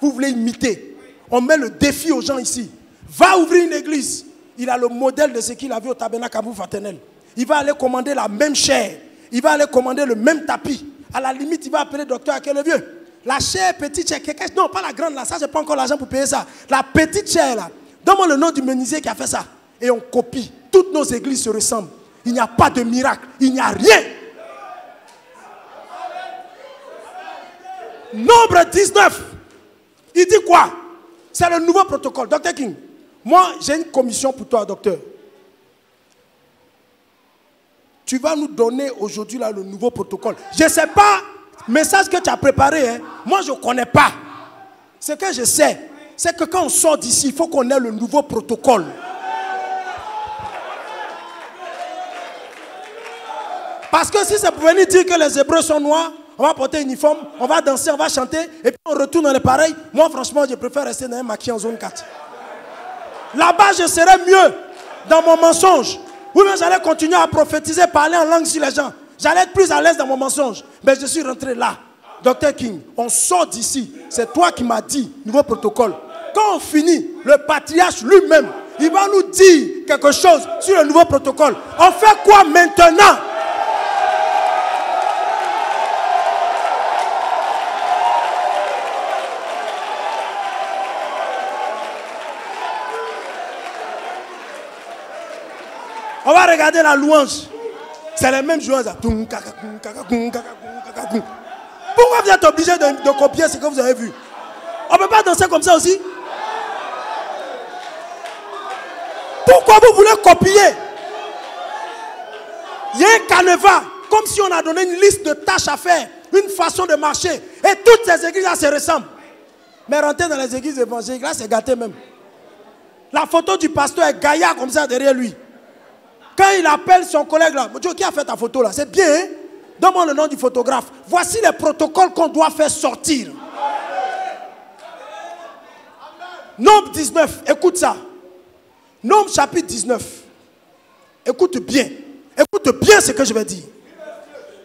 Vous voulez imiter. On met le défi aux gens ici. Va ouvrir une église. Il a le modèle de ce qu'il a vu au tabernacle à Bouffaternel. Il va aller commander la même chair. Il va aller commander le même tapis. À la limite, il va appeler le docteur à quel vieux. La chair petite chair. Non, pas la grande là. Ça, je n'ai pas encore l'argent pour payer ça. La petite chair là. Donne-moi le nom du menuisier qui a fait ça. Et on copie. Toutes nos églises se ressemblent. Il n'y a pas de miracle. Il n'y a rien. Nombre 19. Il dit quoi? C'est le nouveau protocole. Dr. King, moi, j'ai une commission pour toi, docteur. Tu vas nous donner aujourd'hui là le nouveau protocole. Je ne sais pas le message que tu as préparé. Hein. Moi, je ne connais pas. Ce que je sais, c'est que quand on sort d'ici, il faut qu'on ait le nouveau protocole. Parce que si c'est pour venir dire que les Hébreux sont noirs, on va porter un uniforme, on va danser, on va chanter, et puis on retourne dans les pareils. Moi, franchement, je préfère rester dans un maquis en zone 4. Là-bas, je serais mieux dans mon mensonge. Oui, mais j'allais continuer à prophétiser, parler en langue sur les gens. J'allais être plus à l'aise dans mon mensonge. Mais je suis rentré là. Dr. King, on sort d'ici. C'est toi qui m'as dit, nouveau protocole. Quand on finit, le patriarche lui-même, il va nous dire quelque chose sur le nouveau protocole. On fait quoi maintenant? On va regarder la louange. C'est les mêmes joueurs. Pourquoi vous êtes obligé de copier ce que vous avez vu? On ne peut pas danser comme ça aussi? Pourquoi vous voulez copier? Il y a un canevas, comme si on a donné une liste de tâches à faire, une façon de marcher. Et toutes ces églises-là se ressemblent. Mais rentrer dans les églises évangéliques, là, c'est gâté même. La photo du pasteur est gaillard comme ça derrière lui. Quand il appelle son collègue là, Dieu, qui a fait ta photo là? C'est bien, hein? Donne-moi le nom du photographe. Voici les protocoles qu'on doit faire sortir. Nombre 19, écoute ça. Nombre chapitre 19. Écoute bien. Écoute bien ce que je vais dire.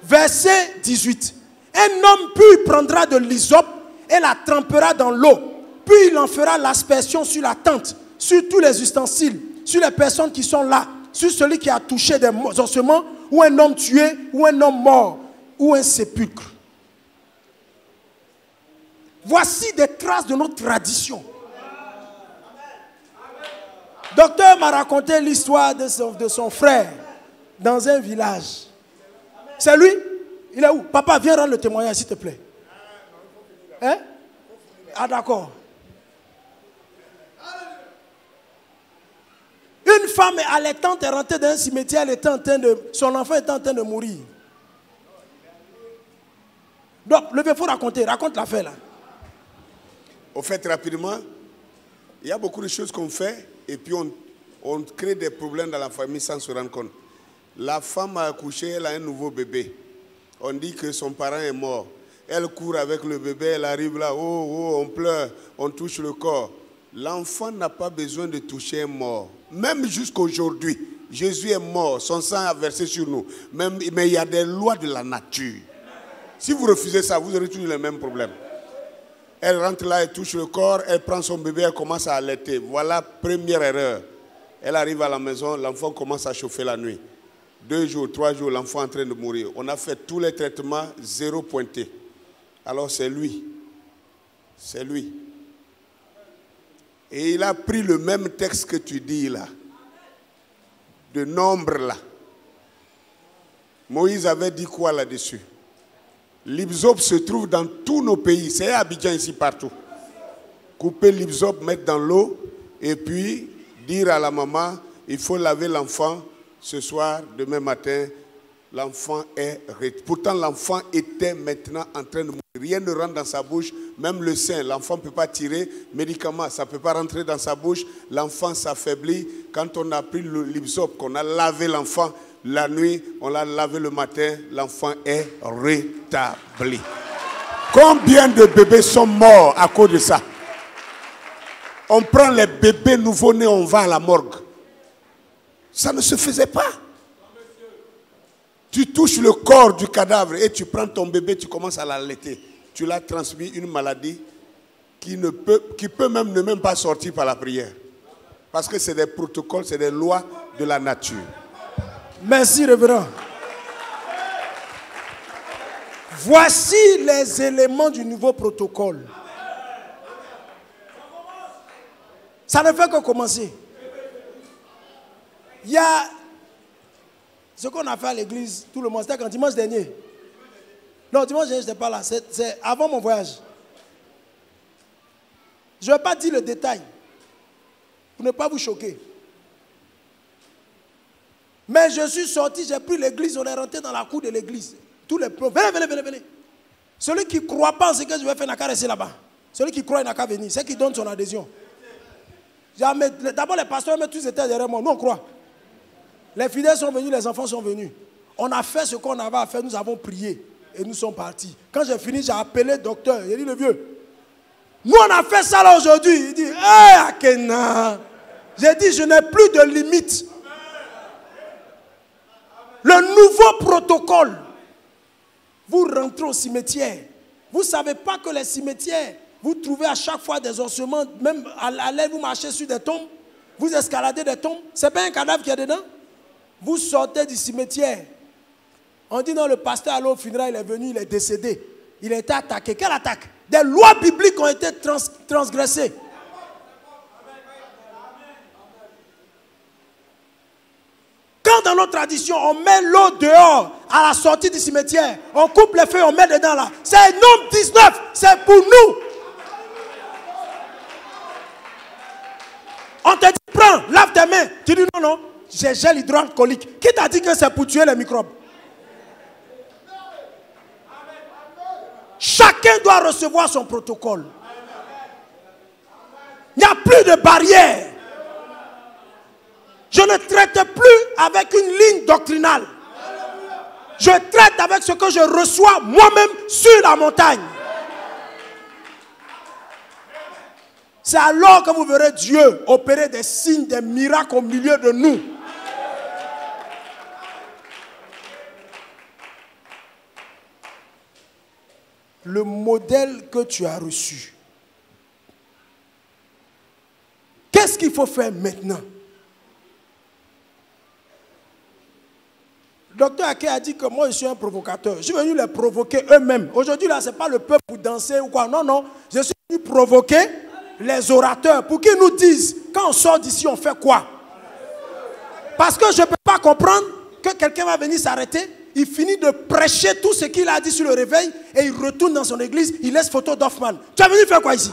Verset 18. Un homme puis prendra de l'hysope et la trempera dans l'eau. Puis il en fera l'aspersion sur la tente, sur tous les ustensiles, sur les personnes qui sont là, sur celui qui a touché des ossements, ou un homme tué, ou un homme mort, ou un sépulcre. Voici des traces de notre tradition. Docteur m'a raconté l'histoire de son frère dans un village. C'est lui? Il est où? Papa, viens rendre le témoignage, s'il te plaît. Hein? Ah, d'accord. Une femme allaitante est rentrée dans un cimetière, son enfant était en train de mourir. Donc, il faut raconter. Raconte l'affaire là. Au fait, rapidement, il y a beaucoup de choses qu'on fait et puis on crée des problèmes dans la famille sans se rendre compte. La femme a accouché, elle a un nouveau bébé. On dit que son parent est mort. Elle court avec le bébé, elle arrive là, oh, on pleure, on touche le corps. L'enfant n'a pas besoin de toucher un mort. Même jusqu'aujourd'hui, Jésus est mort, son sang a versé sur nous. Mais il y a des lois de la nature. Si vous refusez ça, vous aurez toujours le même problème. Elle rentre là, elle touche le corps, elle prend son bébé, elle commence à allaiter. Voilà, première erreur. Elle arrive à la maison, l'enfant commence à chauffer la nuit. 2 jours, 3 jours, l'enfant est en train de mourir. On a fait tous les traitements, 0 pointé. Alors c'est lui. C'est lui. Et il a pris le même texte que tu dis là. De nombre là. Moïse avait dit quoi là-dessus? L'hysope se trouve dans tous nos pays. C'est à Abidjan ici partout. Couper l'hysope, mettre dans l'eau et puis dire à la maman, il faut laver l'enfant ce soir, demain matin. L'enfant est... Pourtant, l'enfant était maintenant en train de mourir. Rien ne rentre dans sa bouche, même le sein. L'enfant ne peut pas tirer. Médicaments, ça ne peut pas rentrer dans sa bouche. L'enfant s'affaiblit. Quand on a pris l'hysope, qu'on a lavé l'enfant la nuit, on l'a lavé le matin, l'enfant est rétabli. Combien de bébés sont morts à cause de ça? On prend les bébés nouveau-nés, on va à la morgue. Ça ne se faisait pas. Tu touches le corps du cadavre et tu prends ton bébé, tu commences à l'allaiter. Tu l'as transmis une maladie qui peut même ne même pas sortir par la prière. Parce que c'est des protocoles, c'est des lois de la nature. Merci, révérend. Voici les éléments du nouveau protocole. Ça ne fait que commencer. Il y a ce qu'on a fait à l'église, tout le monde, c'était quand dimanche dernier. Non, dimanche dernier, je n'étais pas là. C'est avant mon voyage. Je ne vais pas dire le détail pour ne pas vous choquer. Mais je suis sorti, j'ai pris l'église, on est rentré dans la cour de l'église. Tous les pauvres, venez. Celui qui ne croit pas en ce que je vais faire, n'a qu'à rester là-bas. Celui qui croit, il n'a qu'à venir. C'est qui donne son adhésion. D'abord, les pasteurs, mais tous étaient derrière moi. Nous, on croit. Les fidèles sont venus, les enfants sont venus. On a fait ce qu'on avait à faire, nous avons prié. Et nous sommes partis. Quand j'ai fini, j'ai appelé le docteur. J'ai dit, le vieux, nous, on a fait ça là aujourd'hui. Il dit, hé, Akena. J'ai dit, je n'ai plus de limite. Le nouveau protocole. Vous rentrez au cimetière. Vous ne savez pas que les cimetières, vous trouvez à chaque fois des ossements, même à l'air, vous marchez sur des tombes, vous escaladez des tombes. Ce n'est pas un cadavre qui est dedans. Vous sortez du cimetière. On dit non, le pasteur allé au funérailles, il est venu, il est décédé. Il a été attaqué. Quelle attaque? Des lois bibliques ont été transgressées. Quand dans notre tradition, on met l'eau dehors à la sortie du cimetière, on coupe les feuilles, on met dedans là. C'est Nombre 19, c'est pour nous. On te dit, prends, lave tes mains. Tu dis, non, non, j'ai gel hydroalcoolique. Qui t'a dit que c'est pour tuer les microbes? Chacun doit recevoir son protocole. Il n'y a plus de barrière. Je ne traite plus avec une ligne doctrinale. Je traite avec ce que je reçois moi-même sur la montagne. C'est alors que vous verrez Dieu opérer des signes, des miracles au milieu de nous. Le modèle que tu as reçu. Qu'est-ce qu'il faut faire maintenant? Docteur Ake a dit que moi je suis un provocateur. Je suis venu les provoquer eux-mêmes. Aujourd'hui là, ce n'est pas le peuple pour danser ou quoi. Non, non. Je suis venu provoquer les orateurs pour qu'ils nous disent, quand on sort d'ici, on fait quoi? Parce que je ne peux pas comprendre que quelqu'un va venir s'arrêter, il finit de prêcher tout ce qu'il a dit sur le réveil et il retourne dans son église, il laisse photo d'Hoffman. Tu es venu faire quoi ici?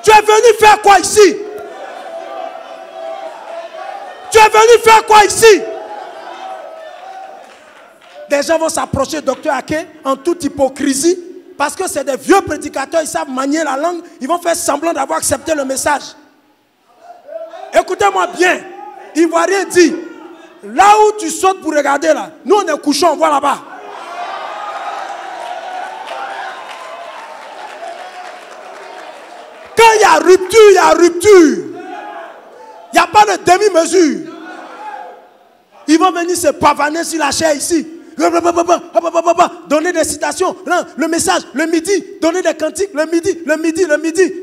Tu es venu faire quoi ici? Tu es venu faire quoi ici? Des gens vont s'approcher de Dr Ake en toute hypocrisie parce que c'est des vieux prédicateurs, ils savent manier la langue, ils vont faire semblant d'avoir accepté le message. Écoutez-moi bien, Ivoirien dit, là où tu sautes pour regarder là, nous on est couchons, on voit là-bas. Quand il y a rupture, il y a rupture. Il n'y a pas de demi-mesure. Ils vont venir se pavaner sur la chair ici. Donner des citations. Le message, le midi. Donner des cantiques, le midi.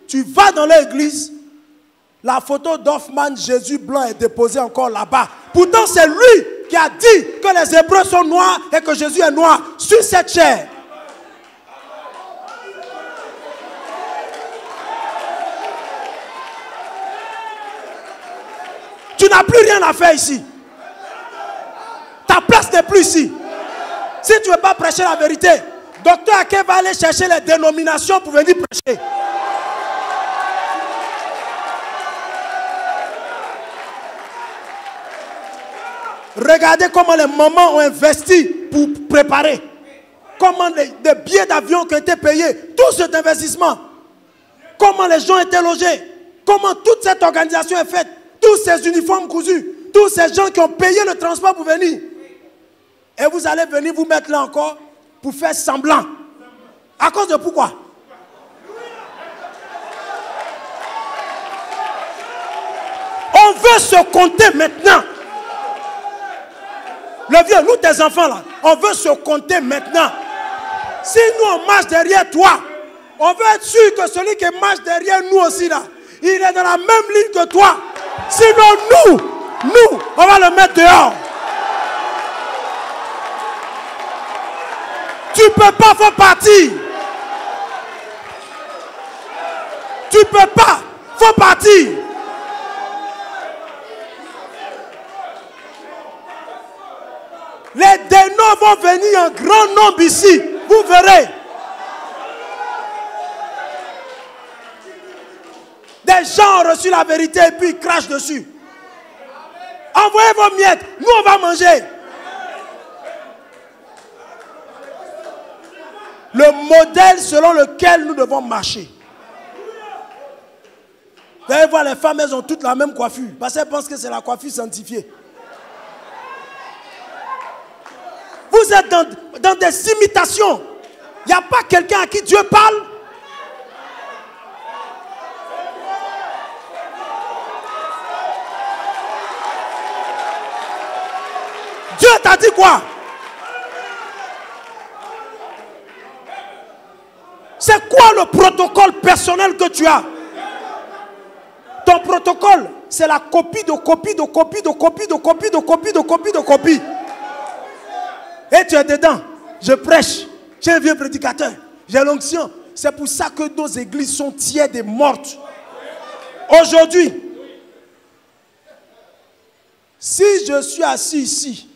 Tu vas dans l'église. La photo d'Hoffman, Jésus blanc, est déposée encore là-bas. Pourtant, c'est lui qui a dit que les Hébreux sont noirs et que Jésus est noir sur cette chair. Tu n'as plus rien à faire ici. Ta place n'est plus ici. Si tu ne veux pas prêcher la vérité, Dr Ake va aller chercher les dénominations pour venir prêcher. Regardez comment les mamans ont investi pour préparer. Comment les billets d'avion qui ont été payés. Tout cet investissement. Comment les gens étaient logés. Comment toute cette organisation est faite. Tous ces uniformes cousus. Tous ces gens qui ont payé le transport pour venir. Et vous allez venir vous mettre là encore pour faire semblant. À cause de pourquoi? On veut se compter maintenant. Le vieux, nous tes enfants là, on veut se compter maintenant. Si nous on marche derrière toi, on veut être sûr que celui qui marche derrière nous aussi là, il est dans la même ligne que toi. Sinon nous, on va le mettre dehors. Tu ne peux pas faire partie. Tu ne peux pas faire partie. Les dénoms vont venir en grand nombre ici. Vous verrez. Des gens ont reçu la vérité et puis ils crachent dessus. Envoyez vos miettes. Nous, on va manger. Le modèle selon lequel nous devons marcher. Vous allez voir, les femmes, elles ont toutes la même coiffure. Parce qu'elles pensent que c'est la coiffure sanctifiée. Vous êtes dans des imitations. Il n'y a pas quelqu'un à qui Dieu parle. Dieu t'a dit quoi? C'est quoi le protocole personnel que tu as? Ton protocole, c'est la copie de copie de copie de copie de copie de copie de copie de copie. Et tu es dedans. Je prêche. J'ai un vieux prédicateur. J'ai l'onction. C'est pour ça que nos églises sont tièdes et mortes. Aujourd'hui, si je suis assis ici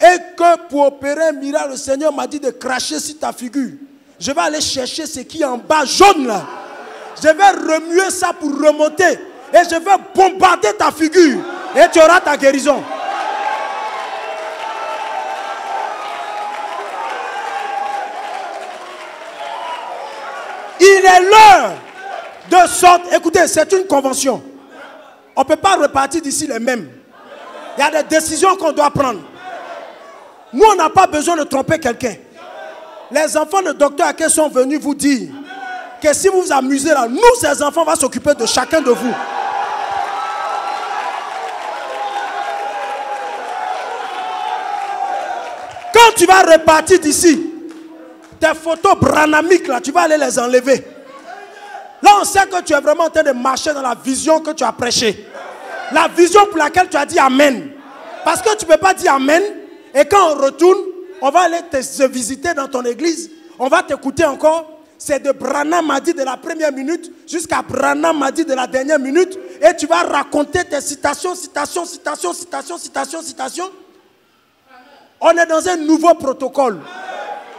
et que pour opérer un miracle, le Seigneur m'a dit de cracher sur ta figure, je vais aller chercher ce qui est en bas jaune là. Je vais remuer ça pour remonter. Et je vais bombarder ta figure. Et tu auras ta guérison. Il est l'heure de sortir. Écoutez, c'est une convention. On ne peut pas repartir d'ici les mêmes. Il y a des décisions qu'on doit prendre. Nous, on n'a pas besoin de tromper quelqu'un. Les enfants de Dr. Ake sont venus vous dire que si vous vous amusez là, nous, ces enfants, on va s'occuper de chacun de vous. Quand tu vas repartir d'ici, tes photos branamiques là, tu vas aller les enlever. Là, on sait que tu es vraiment en train de marcher dans la vision que tu as prêchée. La vision pour laquelle tu as dit Amen. Parce que tu ne peux pas dire Amen. Et quand on retourne, on va aller te visiter dans ton église. On va t'écouter encore. C'est de Branham m'a dit de la première minute jusqu'à Branham m'a dit de la dernière minute. Et tu vas raconter tes citations. On est dans un nouveau protocole.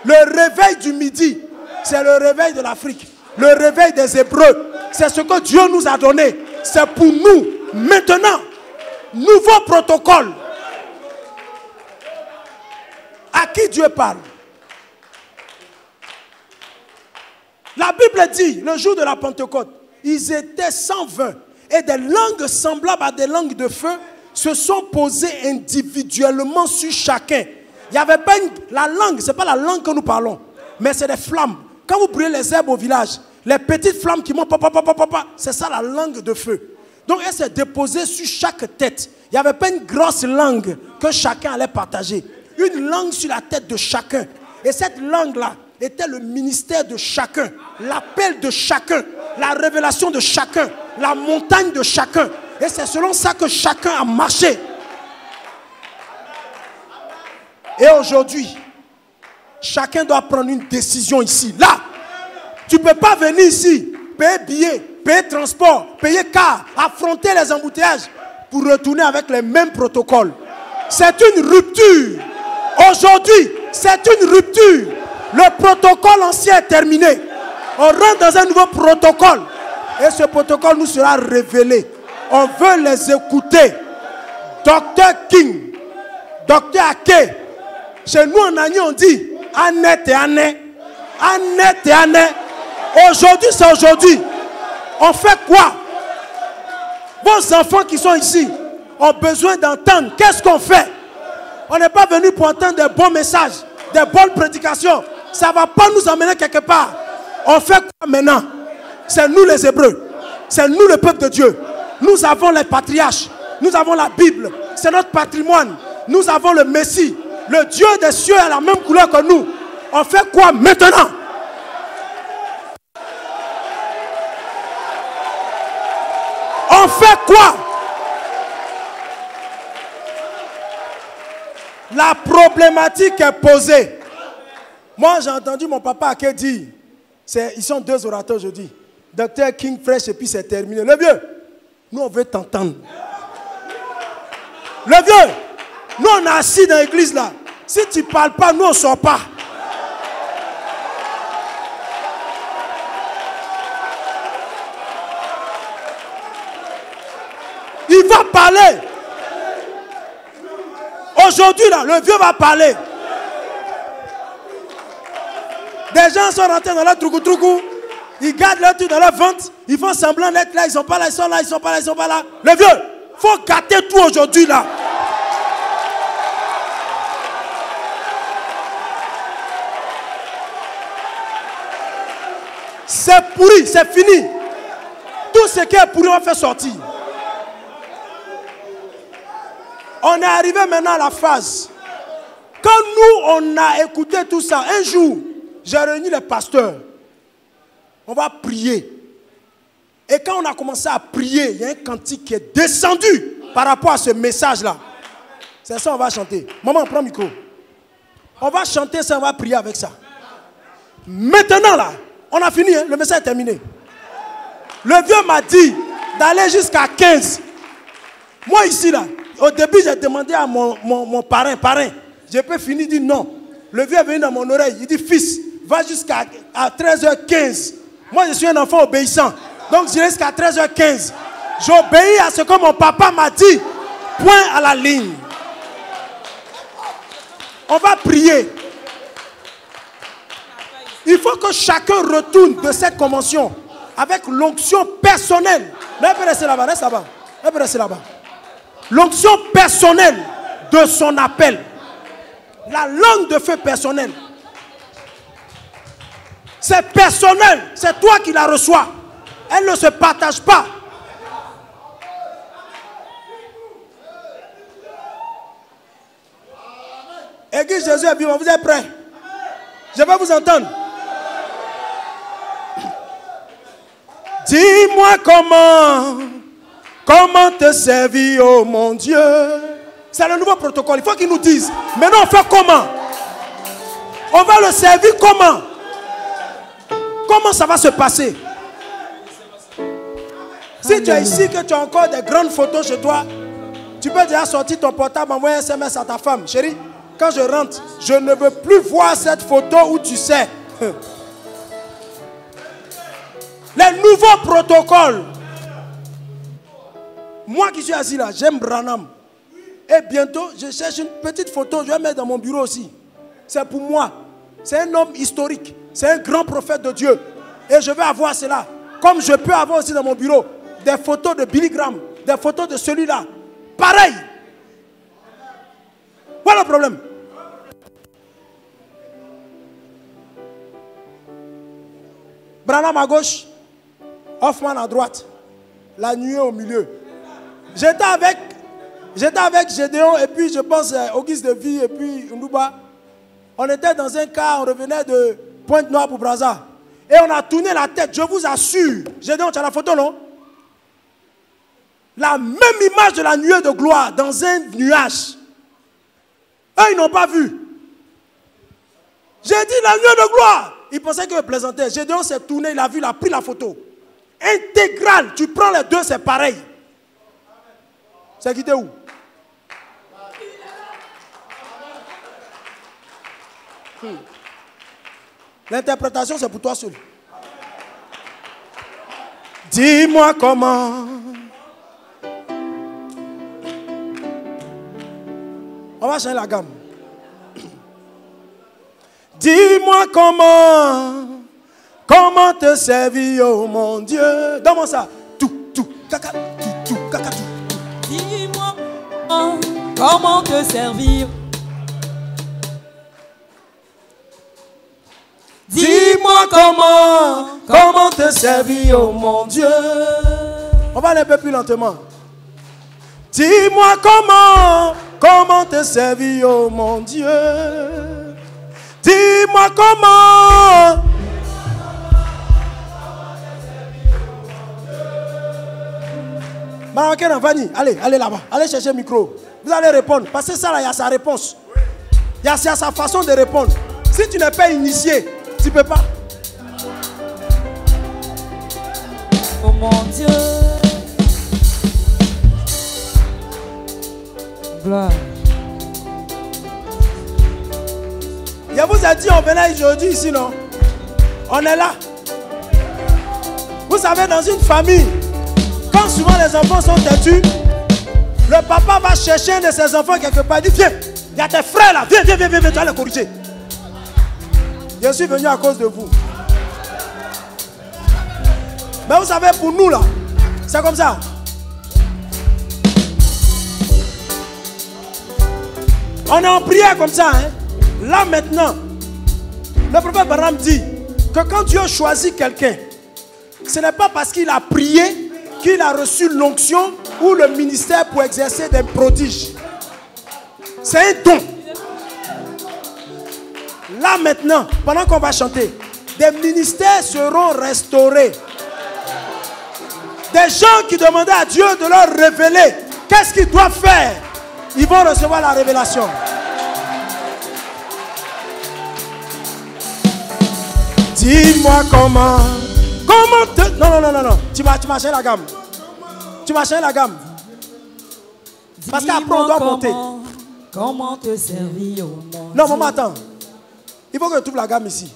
Le réveil du midi, c'est le réveil de l'Afrique. Le réveil des Hébreux, c'est ce que Dieu nous a donné. C'est pour nous. Maintenant, nouveau protocole. À qui Dieu parle? La Bible dit, le jour de la Pentecôte, ils étaient 120 et des langues semblables à des langues de feu se sont posées individuellement sur chacun. Il n'y avait pas la langue, ce n'est pas la langue que nous parlons, mais c'est des flammes. Quand vous brûlez les herbes au village, les petites flammes qui montent, c'est ça la langue de feu. Donc elle s'est déposée sur chaque tête. Il n'y avait pas une grosse langue que chacun allait partager. Une langue sur la tête de chacun. Et cette langue-là était le ministère de chacun, l'appel de chacun, la révélation de chacun, la montagne de chacun. Et c'est selon ça que chacun a marché. Et aujourd'hui, chacun doit prendre une décision ici. Là, tu ne peux pas venir ici, payer billet, payer transport, payer car, affronter les embouteillages pour retourner avec les mêmes protocoles. C'est une rupture. Aujourd'hui, c'est une rupture. Le protocole ancien est terminé. On rentre dans un nouveau protocole. Et ce protocole nous sera révélé. On veut les écouter. Dr. King, Dr. Ake. Chez nous en Agni, on dit Annette et Annette. Annette et Annette. Aujourd'hui, c'est aujourd'hui. On fait quoi? Vos enfants qui sont ici ont besoin d'entendre. Qu'est-ce qu'on fait? On n'est pas venu pour entendre des bons messages, des bonnes prédications. Ça ne va pas nous emmener quelque part. On fait quoi maintenant? C'est nous les Hébreux. C'est nous le peuple de Dieu. Nous avons les patriarches. Nous avons la Bible. C'est notre patrimoine. Nous avons le Messie. Le Dieu des cieux a la même couleur que nous. On fait quoi maintenant? On fait quoi? La problématique est posée. Moi, j'ai entendu mon papa qui dit, ils sont deux orateurs aujourd'hui. Dr. King Fresh et puis c'est terminé. Le vieux, nous on veut t'entendre. Le vieux, nous on est assis dans l'église là. Si tu ne parles pas, nous on ne sort pas. Il va parler. Aujourd'hui, là, le vieux va parler. Des gens sont rentrés dans leur troukou-troukou. Ils gardent leur truc dans leur ventre. Ils font semblant d'être là. Ils ne sont pas là, ils sont là, ils ne sont pas là, ils ne sont pas là. Le vieux, il faut gâter tout aujourd'hui, là. C'est pourri, c'est fini. Tout ce qui est pourri, on va faire sortir. On est arrivé maintenant à la phase. Quand nous, on a écouté tout ça, un jour, j'ai réuni les pasteurs. On va prier. Et quand on a commencé à prier, il y a un cantique qui est descendu par rapport à ce message-là. C'est ça, on va chanter. Maman, prends le micro. On va chanter ça, on va prier avec ça. Maintenant, là, on a fini, hein? Le message est terminé. Le vieux m'a dit d'aller jusqu'à 15. Moi, ici, là, au début, j'ai demandé à mon parrain, je peux finir, il dit non. Le vieux est venu dans mon oreille, il dit fils, va jusqu'à 13h15. Moi, je suis un enfant obéissant. Donc, je reste jusqu'à 13h15. J'obéis à ce que mon papa m'a dit. Point à la ligne. On va prier. Il faut que chacun retourne de cette convention avec l'onction personnelle. Ne peut rester là-bas, reste là-bas. Ne peut rester là-bas. L'onction personnelle de son appel. La langue de feu personnelle. C'est personnel. C'est toi qui la reçois. Elle ne se partage pas. Église Jésus est vivant. Vous êtes prêts? Je vais vous entendre. Dis-moi comment te servir, oh mon Dieu. C'est le nouveau protocole. Il faut qu'ils nous disent. Maintenant, on fait comment? On va le servir comment? Comment ça va se passer? Si tu es ici, que tu as encore des grandes photos chez toi, tu peux déjà sortir ton portable, envoyer un SMS à ta femme. Chérie, quand je rentre, je ne veux plus voir cette photo où tu sais. Les nouveaux protocoles. Moi qui suis assis là, j'aime Branham. Et bientôt, je cherche une petite photo, je vais mettre dans mon bureau aussi. C'est pour moi. C'est un homme historique. C'est un grand prophète de Dieu. Et je vais avoir cela. Comme je peux avoir aussi dans mon bureau des photos de Billy Graham, des photos de celui-là. Pareil. Voilà le problème. Branham à gauche, Hoffman à droite, la nuée au milieu. J'étais avec Gédéon et puis je pense Auguste de Vie et puis Ndouba. On était dans un car, on revenait de Pointe-Noire pour Brazza. Et on a tourné la tête, je vous assure. Gédéon, tu as la photo, non? La même image de la nuée de gloire dans un nuage. Eux, ils n'ont pas vu. J'ai dit la nuée de gloire. Ils pensaient que je plaisantais. Gédéon s'est tourné, il a vu, il a pris la photo. Intégrale, tu prends les deux, c'est pareil. C'est quitté où? L'interprétation, c'est pour toi seul. Dis-moi comment. On va changer la gamme. Dis-moi comment te servir, oh mon Dieu. Donne-moi ça. Tout, caca, tout, caca, tout. Dis-moi comment te servir. Dis-moi comment te servir, oh mon Dieu. On va aller un peu plus lentement. Dis-moi comment te servir, oh mon Dieu. Dis-moi comment. Marocain, Vanny, allez là-bas. Allez chercher le micro. Vous allez répondre. Parce que ça là, il y a sa réponse. Il y a sa façon de répondre. Si tu n'es pas initié, tu ne peux pas. Oh mon Dieu. Gloire. Je vous ai dit, on venait aujourd'hui ici, non? On est là. Vous savez, dans une famille, quand souvent les enfants sont têtus, le papa va chercher un de ses enfants quelque part. Il dit, viens, il y a tes frères là, viens, tu vas les corriger. Je suis venu à cause de vous. Mais vous savez, pour nous là, c'est comme ça. On est en prière comme ça, hein. Là maintenant, le prophète Branham dit que quand Dieu choisit quelqu'un, ce n'est pas parce qu'il a prié qu'il a reçu l'onction ou le ministère pour exercer des prodiges. C'est un don. Là maintenant, pendant qu'on va chanter, des ministères seront restaurés. Des gens qui demandaient à Dieu de leur révéler qu'est-ce qu'ils doivent faire, ils vont recevoir la révélation. Dis-moi comment te... Non. Tu m'as changé la gamme. Tu m'as changé la gamme. Parce qu'après on doit monter. Comment te servir au monde? Non, maman, attends. Il faut que tu ouvres la gamme ici.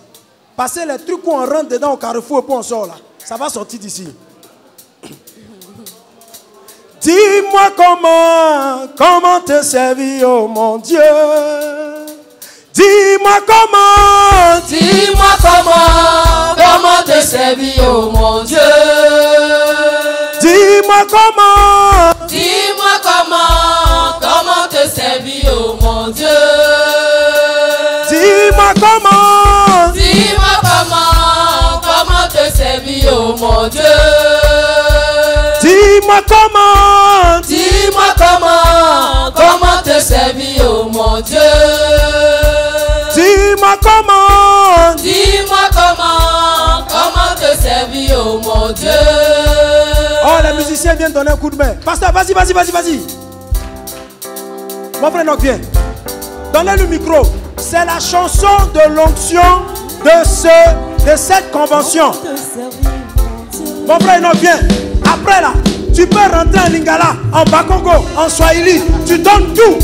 Parce que les trucs où on rentre dedans au carrefour et puis on sort là, ça va sortir d'ici. Dis-moi comment te servir, oh mon Dieu. Dis-moi comment te servir, oh mon Dieu. Dis-moi comment te servir, oh mon Dieu. Dis-moi comment te servir, oh mon Dieu. Dis-moi comment te servir, oh mon Dieu. Dis-moi comment te servir, oh mon Dieu. Oh, les musiciens viennent donner un coup de main. Pasteur, vas-y. Mon frère Enoch, viens. Donnez le micro. C'est la chanson de l'onction de cette convention. Mon frère Enoch, viens. Après là, tu peux rentrer en Lingala, en Bakongo, en Swahili. Tu donnes tout.